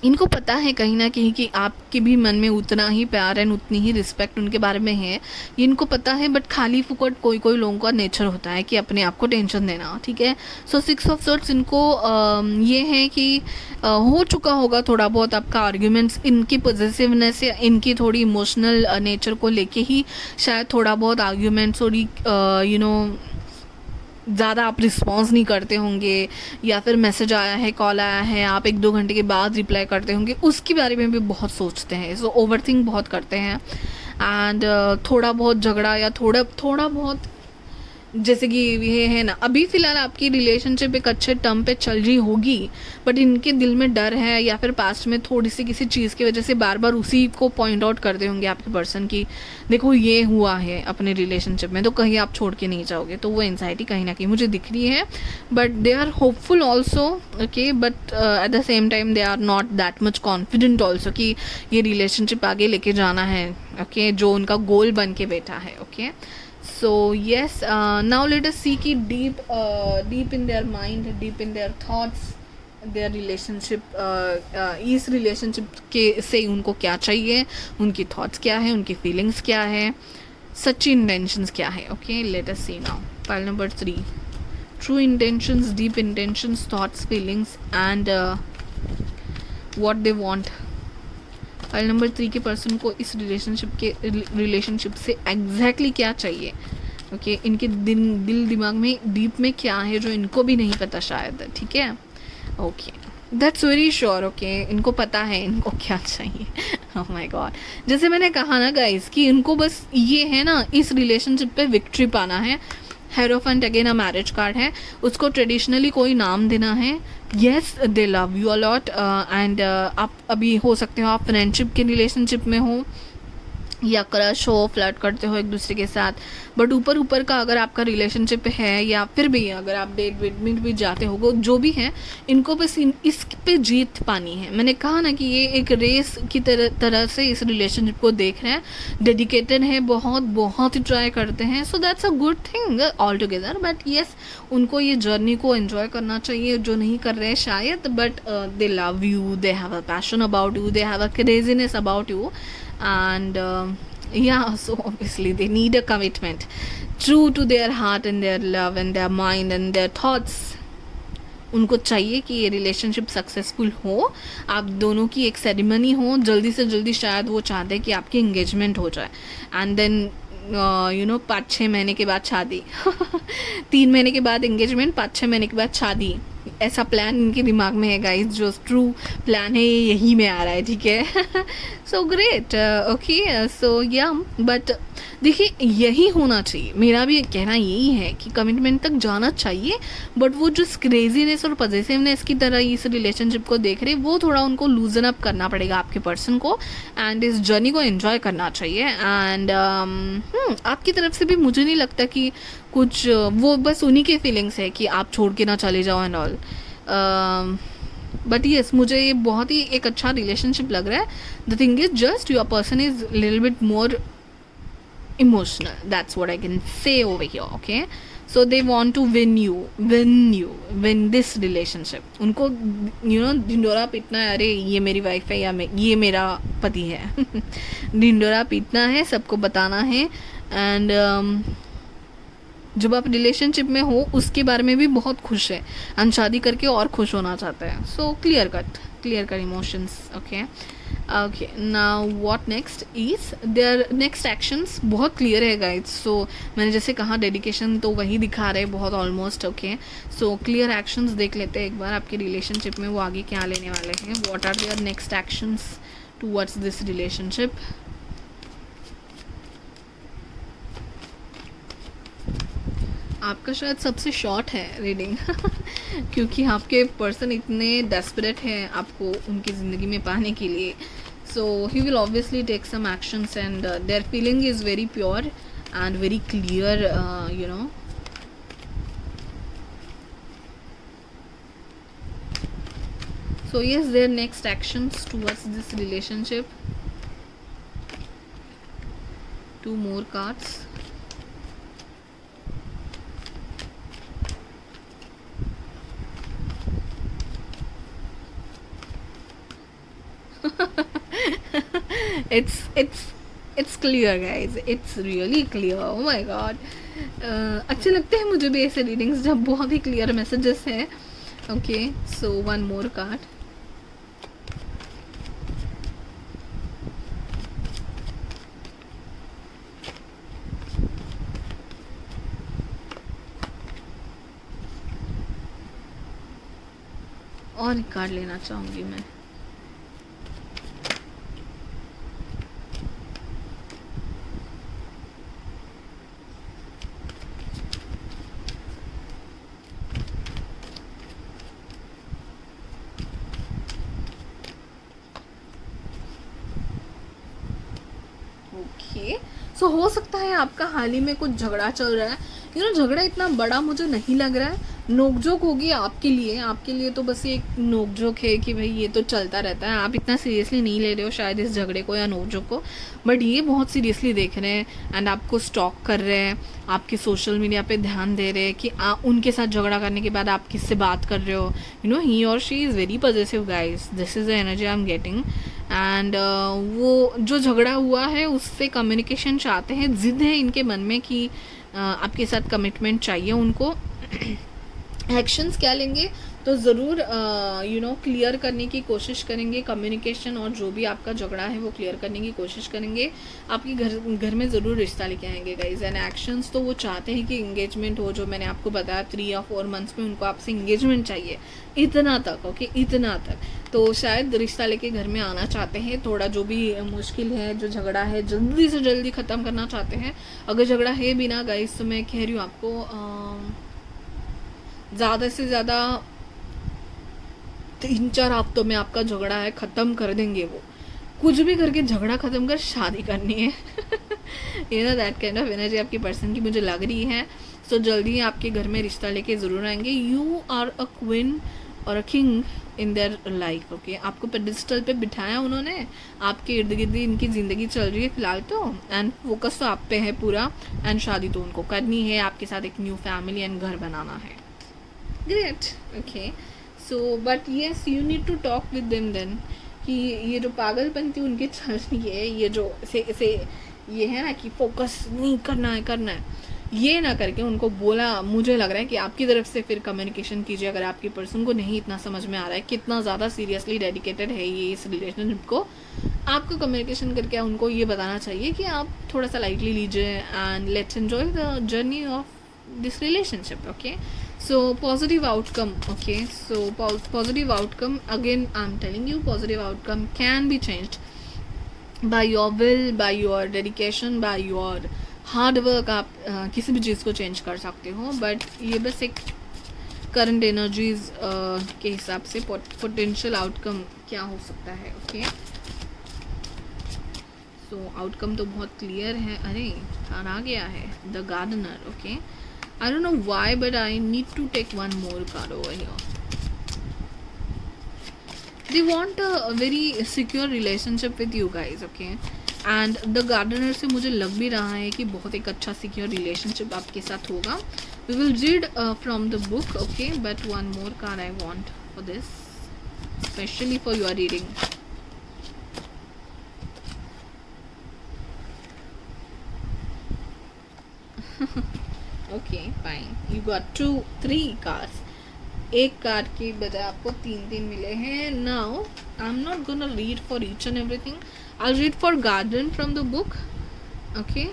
इनको पता है कहीं ना कहीं कि आपके भी मन में उतना ही प्यार एंड उतनी ही रिस्पेक्ट उनके बारे में है, ये इनको पता है। बट खाली फुकट कोई कोई लोगों का नेचर होता है कि अपने आप को टेंशन देना, ठीक है। सो 6 ऑफ सॉर्ट्स इनको ये है कि हो चुका होगा थोड़ा बहुत आपका आर्ग्यूमेंट्स, इनकी पॉजिटिवनेस या इनकी थोड़ी इमोशनल नेचर को लेके ही शायद थोड़ा बहुत आर्ग्यूमेंट्स और यू नो ज़्यादा आप रिस्पॉन्स नहीं करते होंगे, या फिर मैसेज आया है, कॉल आया है, आप 1-2 घंटे के बाद रिप्लाई करते होंगे, उसके बारे में भी बहुत सोचते हैं। सो ओवरथिंक बहुत करते हैं। एंड थोड़ा बहुत झगड़ा या थोड़ा बहुत, जैसे कि ये है ना, अभी फ़िलहाल आपकी रिलेशनशिप एक अच्छे टर्म पे चल रही होगी, बट इनके दिल में डर है, या फिर पास्ट में थोड़ी सी किसी चीज़ की वजह से बार बार उसी को पॉइंट आउट करते होंगे आपके पर्सन की, देखो ये हुआ है अपने रिलेशनशिप में, तो कहीं आप छोड़ के नहीं जाओगे। तो वो एंजाइटी कहीं ना कहीं मुझे दिख रही है, but they are hopeful also, okay. But at the same time they are not that much confident also कि ये रिलेशनशिप आगे लेके जाना है, ओके, जो उनका गोल बन के बैठा है, okay. So yes, now let us see कि deep in their mind, deep in their thoughts, their relationship, इस relationship के से उनको क्या चाहिए, उनकी thoughts क्या है, उनकी feelings क्या है, सच्ची intentions क्या है, okay। Let us see now. Pile number 3, true intentions, deep intentions, thoughts, feelings and what they want. File number 3 के पर्सन को इस रिलेशनशिप से एग्जैक्टली क्या चाहिए, ओके। इनके दिल दिमाग में डीप में क्या है जो इनको भी नहीं पता शायद, ठीक है, okay. That's very sure, okay. इनको पता है इनको क्या चाहिए। ओह माय गॉड, जैसे मैंने कहा ना गाइस कि इनको बस ये है ना, इस रिलेशनशिप पे विक्ट्री पाना है। Hierophant again a marriage card है, उसको ट्रेडिशनली कोई नाम देना है। Yes, they love you a lot and आप अभी हो सकते हो आप फ्रेंडशिप के रिलेशनशिप में हो, या क्रश हो, फ्लर्ट करते हो एक दूसरे के साथ, बट ऊपर ऊपर का अगर आपका रिलेशनशिप है, या फिर भी अगर आप डेट वेट में भी जाते हो, जो भी है, इनको बस इस पे जीत पानी है। मैंने कहा ना कि ये एक रेस की तरह से इस रिलेशनशिप को देख रहे हैं, डेडिकेटेड है, बहुत ही ट्राई करते हैं। So that's a good thing all together. But yes, उनको ये जर्नी को एंजॉय करना चाहिए, जो नहीं कर रहे हैं शायद। But they love you, they have a passion about you, they have a craziness about you, and yeah, so obviously they need a commitment true to their heart and their love and their mind and their thoughts. उनको चाहिए कि ये relationship successful हो, आप दोनों की एक ceremony हो, जल्दी से जल्दी शायद वो चाहते हैं कि आपकी इंगेजमेंट हो जाए, एंड देन यू नो 5-6 महीने के बाद शादी 3 महीने के बाद इंगेजमेंट, 5-6 महीने के बाद शादी, ऐसा प्लान इनके दिमाग में है गाइस। जो ट्रू प्लान है यही में आ रहा है, ठीक है। So great, okay. सो या, बट देखिए यही होना चाहिए, मेरा भी कहना यही है कि कमिटमेंट तक जाना चाहिए, बट वो जो क्रेजीनेस और पॉजिटिवनेस की तरह इस रिलेशनशिप को देख रहे, वो थोड़ा उनको लूजन अप करना पड़ेगा आपके पर्सन को, एंड इस जर्नी को एंजॉय करना चाहिए। एंड आपकी तरफ से भी मुझे नहीं लगता कि कुछ, वो बस उन्हीं के फीलिंग्स है कि आप छोड़ के ना चले जाओ एंड ऑल। बट येस, मुझे ये बहुत ही एक अच्छा रिलेशनशिप लग रहा है। The thing is just your person is little bit more emotional, that's what I can say over here, okay। so they want to win this relationship। उनको you know Dhindora पीटना है, अरे ये मेरी वाइफ है या ये मेरा पति है ढिंडोरा पीटना है, सबको बताना है। एंड जब आप रिलेशनशिप में हो उसके बारे में भी बहुत खुश है, एंड शादी करके और खुश होना चाहता है। So clear cut emotions, okay. Okay, now what next is there next actions, बहुत क्लियर है गाइज। सो मैंने जैसे कहा डेडिकेशन तो वही दिखा रहे बहुत almost, okay. So clear actions देख लेते हैं एक बार आपके रिलेशनशिप में वो आगे क्या लेने वाले हैं, what are their next actions towards this relationship. आपका शायद सबसे शॉर्ट है रीडिंग क्योंकि आपके पर्सन इतने डेस्परेट हैं आपको उनकी ज़िंदगी में पाने के लिए। So he will obviously take some actions and their feeling is very pure and very clear, you know. So yes, their next actions towards this relationship. 2 more cards. It's clear guys, it's really clear. O my God, अच्छे लगते हैं मुझे भी ऐसे readings जब बहुत ही clear messages हैं। Okay, so one more card. और एक कार्ड लेना चाहूँगी मैं। ओके, सो हो सकता है आपका हाल ही में कुछ झगड़ा चल रहा है। झगड़ा इतना बड़ा मुझे नहीं लग रहा है। नोकझोंक होगी आपके लिए तो बस ये एक नोकझोंक है कि भाई ये तो चलता रहता है, आप इतना सीरियसली नहीं ले रहे हो शायद इस झगड़े को या नोकझोंक को, बट ये बहुत सीरियसली देख रहे हैं एंड आपको स्टॉक कर रहे हैं, आपके सोशल मीडिया पे ध्यान दे रहे हैं कि उनके साथ झगड़ा करने के बाद आप किससे बात कर रहे हो। ही और she is very positive guys, this is the energy I am getting. And वो जो झगड़ा हुआ है उससे कम्युनिकेशन चाहते हैं, जिद है इनके मन में कि आपके साथ कमिटमेंट चाहिए उनको। एक्शंस क्या लेंगे तो ज़रूर क्लियर करने की कोशिश करेंगे कम्युनिकेशन, और जो भी आपका झगड़ा है वो क्लियर करने की कोशिश करेंगे। आपके घर में ज़रूर रिश्ता लेके आएंगे गाइज। एंड एक्शंस तो वो चाहते हैं कि इंगेजमेंट हो, जो मैंने आपको बताया 3 या 4 मंथ्स में उनको आपसे इंगेजमेंट चाहिए, इतना तक। ओके, इतना तक तो शायद रिश्ता लेके घर में आना चाहते हैं। थोड़ा जो भी मुश्किल है, जो झगड़ा है, जल्दी से जल्दी ख़त्म करना चाहते हैं। अगर झगड़ा है भी ना गाइज तो मैं कह रही हूँ आपको ज़्यादा से ज़्यादा 3-4 हफ्तों में आपका झगड़ा है ख़त्म कर देंगे। वो कुछ भी करके झगड़ा ख़त्म कर शादी करनी है। दैट काइंड ऑफ एनर्जी आपकी पर्सन की मुझे लग रही है। सो जल्दी ही आपके घर में रिश्ता लेके ज़रूर आएंगे। यू आर अ क्वीन और a king in their life. Okay, आपको पेडिस्टल पे बिठाया उन्होंने, आपके इर्द गिर्द इनकी ज़िंदगी चल रही है फिलहाल तो, एंड फोकस तो आप पे है पूरा, एंड शादी तो उनको करनी है, आपके साथ एक न्यू फैमिली एंड घर बनाना है। Great, okay, so but yes you need to talk with them then कि ये जो पागलपंती उनकी चल रही है, ये जो ऐसे ये है ना कि फोकस नहीं करना है, ये ना करके उनको बोला। मुझे लग रहा है कि आपकी तरफ से फिर कम्युनिकेशन कीजिए, अगर आपकी पर्सन को नहीं इतना समझ में आ रहा है कितना ज़्यादा सीरियसली डेडिकेटेड है ये इस रिलेशनशिप को, आपको कम्युनिकेशन करके उनको ये बताना चाहिए कि आप थोड़ा सा लाइटली लीजिए and let's enjoy the journey of this relationship. Okay, so positive outcome. Okay, so positive outcome, again I'm telling you, positive outcome can be changed by your will, by your dedication, by your hard work. आप किसी भी चीज़ को change कर सकते हो, but ये बस एक करंट एनर्जीज के हिसाब से पोटेंशियल आउटकम क्या हो सकता है। ओके, सो आउटकम तो बहुत क्लियर है। अरे कार आ गया है, the gardener. Okay, I don't know why, but I need to take one more card over here. They want a very secure relationship with you guys, okay? And the gardener से मुझे लग भी रहा है कि बहुत एक अच्छा secure relationship आपके साथ होगा। We will read from the book, okay? But one more card I want for this, especially for your reading. Okay fine, you got 3 cards. एक कार्ड के बजाय आपको 3 मिले हैं। Now I am not gonna read for each and everything, I will read for garden from the book. Okay,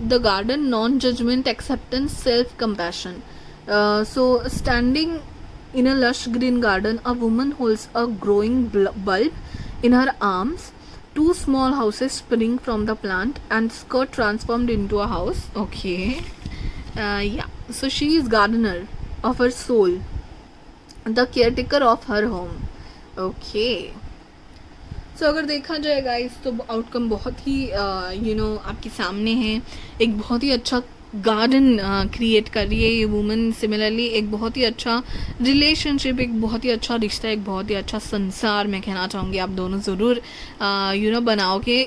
the garden, non judgement, acceptance, self compassion. So standing in a lush green garden, a woman holds a growing bulb in her arms. 2 small houses spring from the plant and skirt transformed into a house. Okay, yeah, so she is gardener of her soul, the caretaker of her home. Okay, so अगर देखा जाए guys तो outcome बहुत ही आपके सामने है। एक बहुत ही अच्छा गार्डन क्रिएट कर रही है ये वुमन। सिमिलरली एक बहुत ही अच्छा रिलेशनशिप, एक बहुत ही अच्छा रिश्ता, एक बहुत ही अच्छा संसार मैं कहना चाहूँगी आप दोनों ज़रूर बनाओगे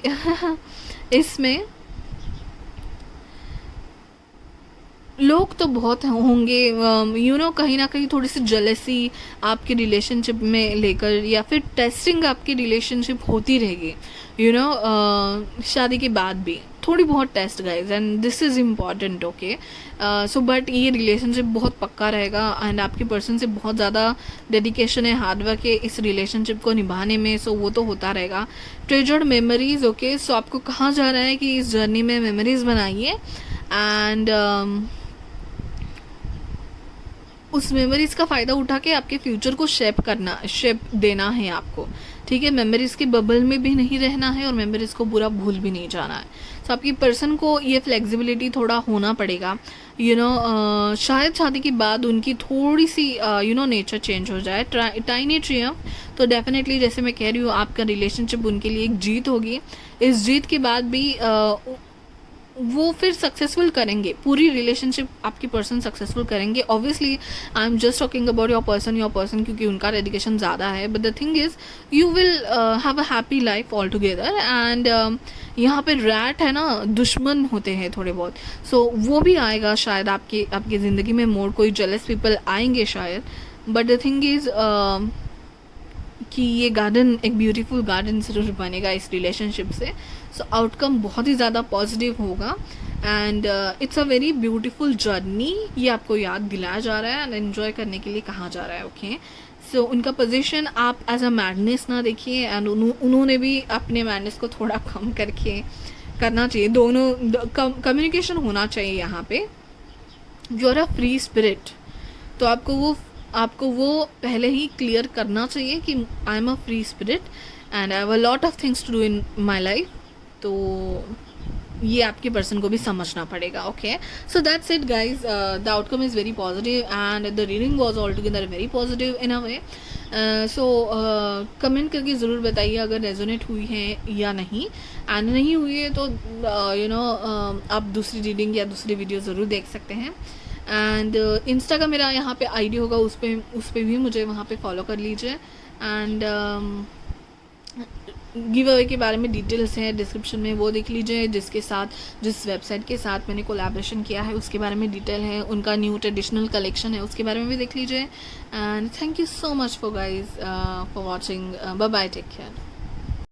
इसमें। लोग तो बहुत होंगे, कहीं ना कहीं थोड़ी सी जेलसी आपके रिलेशनशिप में लेकर, या फिर टेस्टिंग आपकी रिलेशनशिप होती रहेगी, शादी के बाद भी थोड़ी बहुत test guys, and this is important. Okay, so but ये रिलेशनशिप बहुत पक्का रहेगा, एंड आपके पर्सन से बहुत ज़्यादा डेडिकेशन है, हार्डवर्क है इस रिलेशनशिप को निभाने में, सो वो तो होता रहेगा। ट्रेजर्ड मेमोरीज, ओके, सो आपको कहाँ जा रहा है कि इस जर्नी में मेमोरीज बनाइए, एंड उस मेमोरीज़ का फ़ायदा उठा के आपके फ्यूचर को शेप देना है आपको, ठीक है। मेमोरीज़ की बबल में भी नहीं रहना है, और मेमोरीज़ को पूरा भूल भी नहीं जाना है। तो आपकी पर्सन को ये फ्लेक्सिबिलिटी थोड़ा होना पड़ेगा, शायद शादी के बाद उनकी थोड़ी सी नेचर चेंज हो जाए, टाइनी ट्रियम्फ। तो डेफिनेटली जैसे मैं कह रही हूँ, आपका रिलेशनशिप उनके लिए एक जीत होगी। इस जीत के बाद भी वो फिर सक्सेसफुल करेंगे, पूरी रिलेशनशिप आपकी पर्सन सक्सेसफुल करेंगे। Obviously I am just talking about your person, क्योंकि उनका डेडिकेशन ज़्यादा है, but the thing is you will have a happy life all together. And यहाँ पे रैट है ना, दुश्मन होते हैं थोड़े बहुत, सो वो भी आएगा शायद आपकी ज़िंदगी में मोड़, कोई जेलस पीपल आएंगे शायद, बट द थिंग इज़ कि ये गार्डन एक ब्यूटीफुल गार्डन ज़रूर बनेगा इस रिलेशनशिप से। सो आउटकम बहुत ही ज़्यादा पॉजिटिव होगा, and it's a very beautiful journey, ये आपको याद दिलाया जा रहा है, एंड एन्जॉय करने के लिए कहा जा रहा है। ओके, सो उनका पोजीशन आप एज अ मैडनेस ना देखिए, एंड उन्होंने भी अपने मैडनेस को थोड़ा कम करके करना चाहिए, दोनों कम्युनिकेशन होना चाहिए यहाँ पे। You are a free spirit, तो आपको वो पहले ही क्लियर करना चाहिए कि I am a free spirit and I have a lot of things to do in my life. तो ये आपके पर्सन को भी समझना पड़ेगा। Okay, so that's it guys, the outcome is very positive and the reading was all together very positive in a way. So comment करके ज़रूर बताइए अगर रेजोनेट हुई है या नहीं, एंड नहीं हुई है तो आप दूसरी रीडिंग या दूसरी वीडियो ज़रूर देख सकते हैं। एंड इंस्टा का मेरा यहाँ पे आईडी होगा, उस पर भी मुझे वहाँ पे फॉलो कर लीजिए। एंड गिव अवे के बारे में डिटेल्स हैं डिस्क्रिप्शन में, वो देख लीजिए। जिस वेबसाइट के साथ मैंने कोलैबोरेशन किया है उसके बारे में डिटेल है, उनका न्यू ट्रेडिशनल कलेक्शन है उसके बारे में भी देख लीजिए। And thank you so much for guys for watching, bye bye, take care.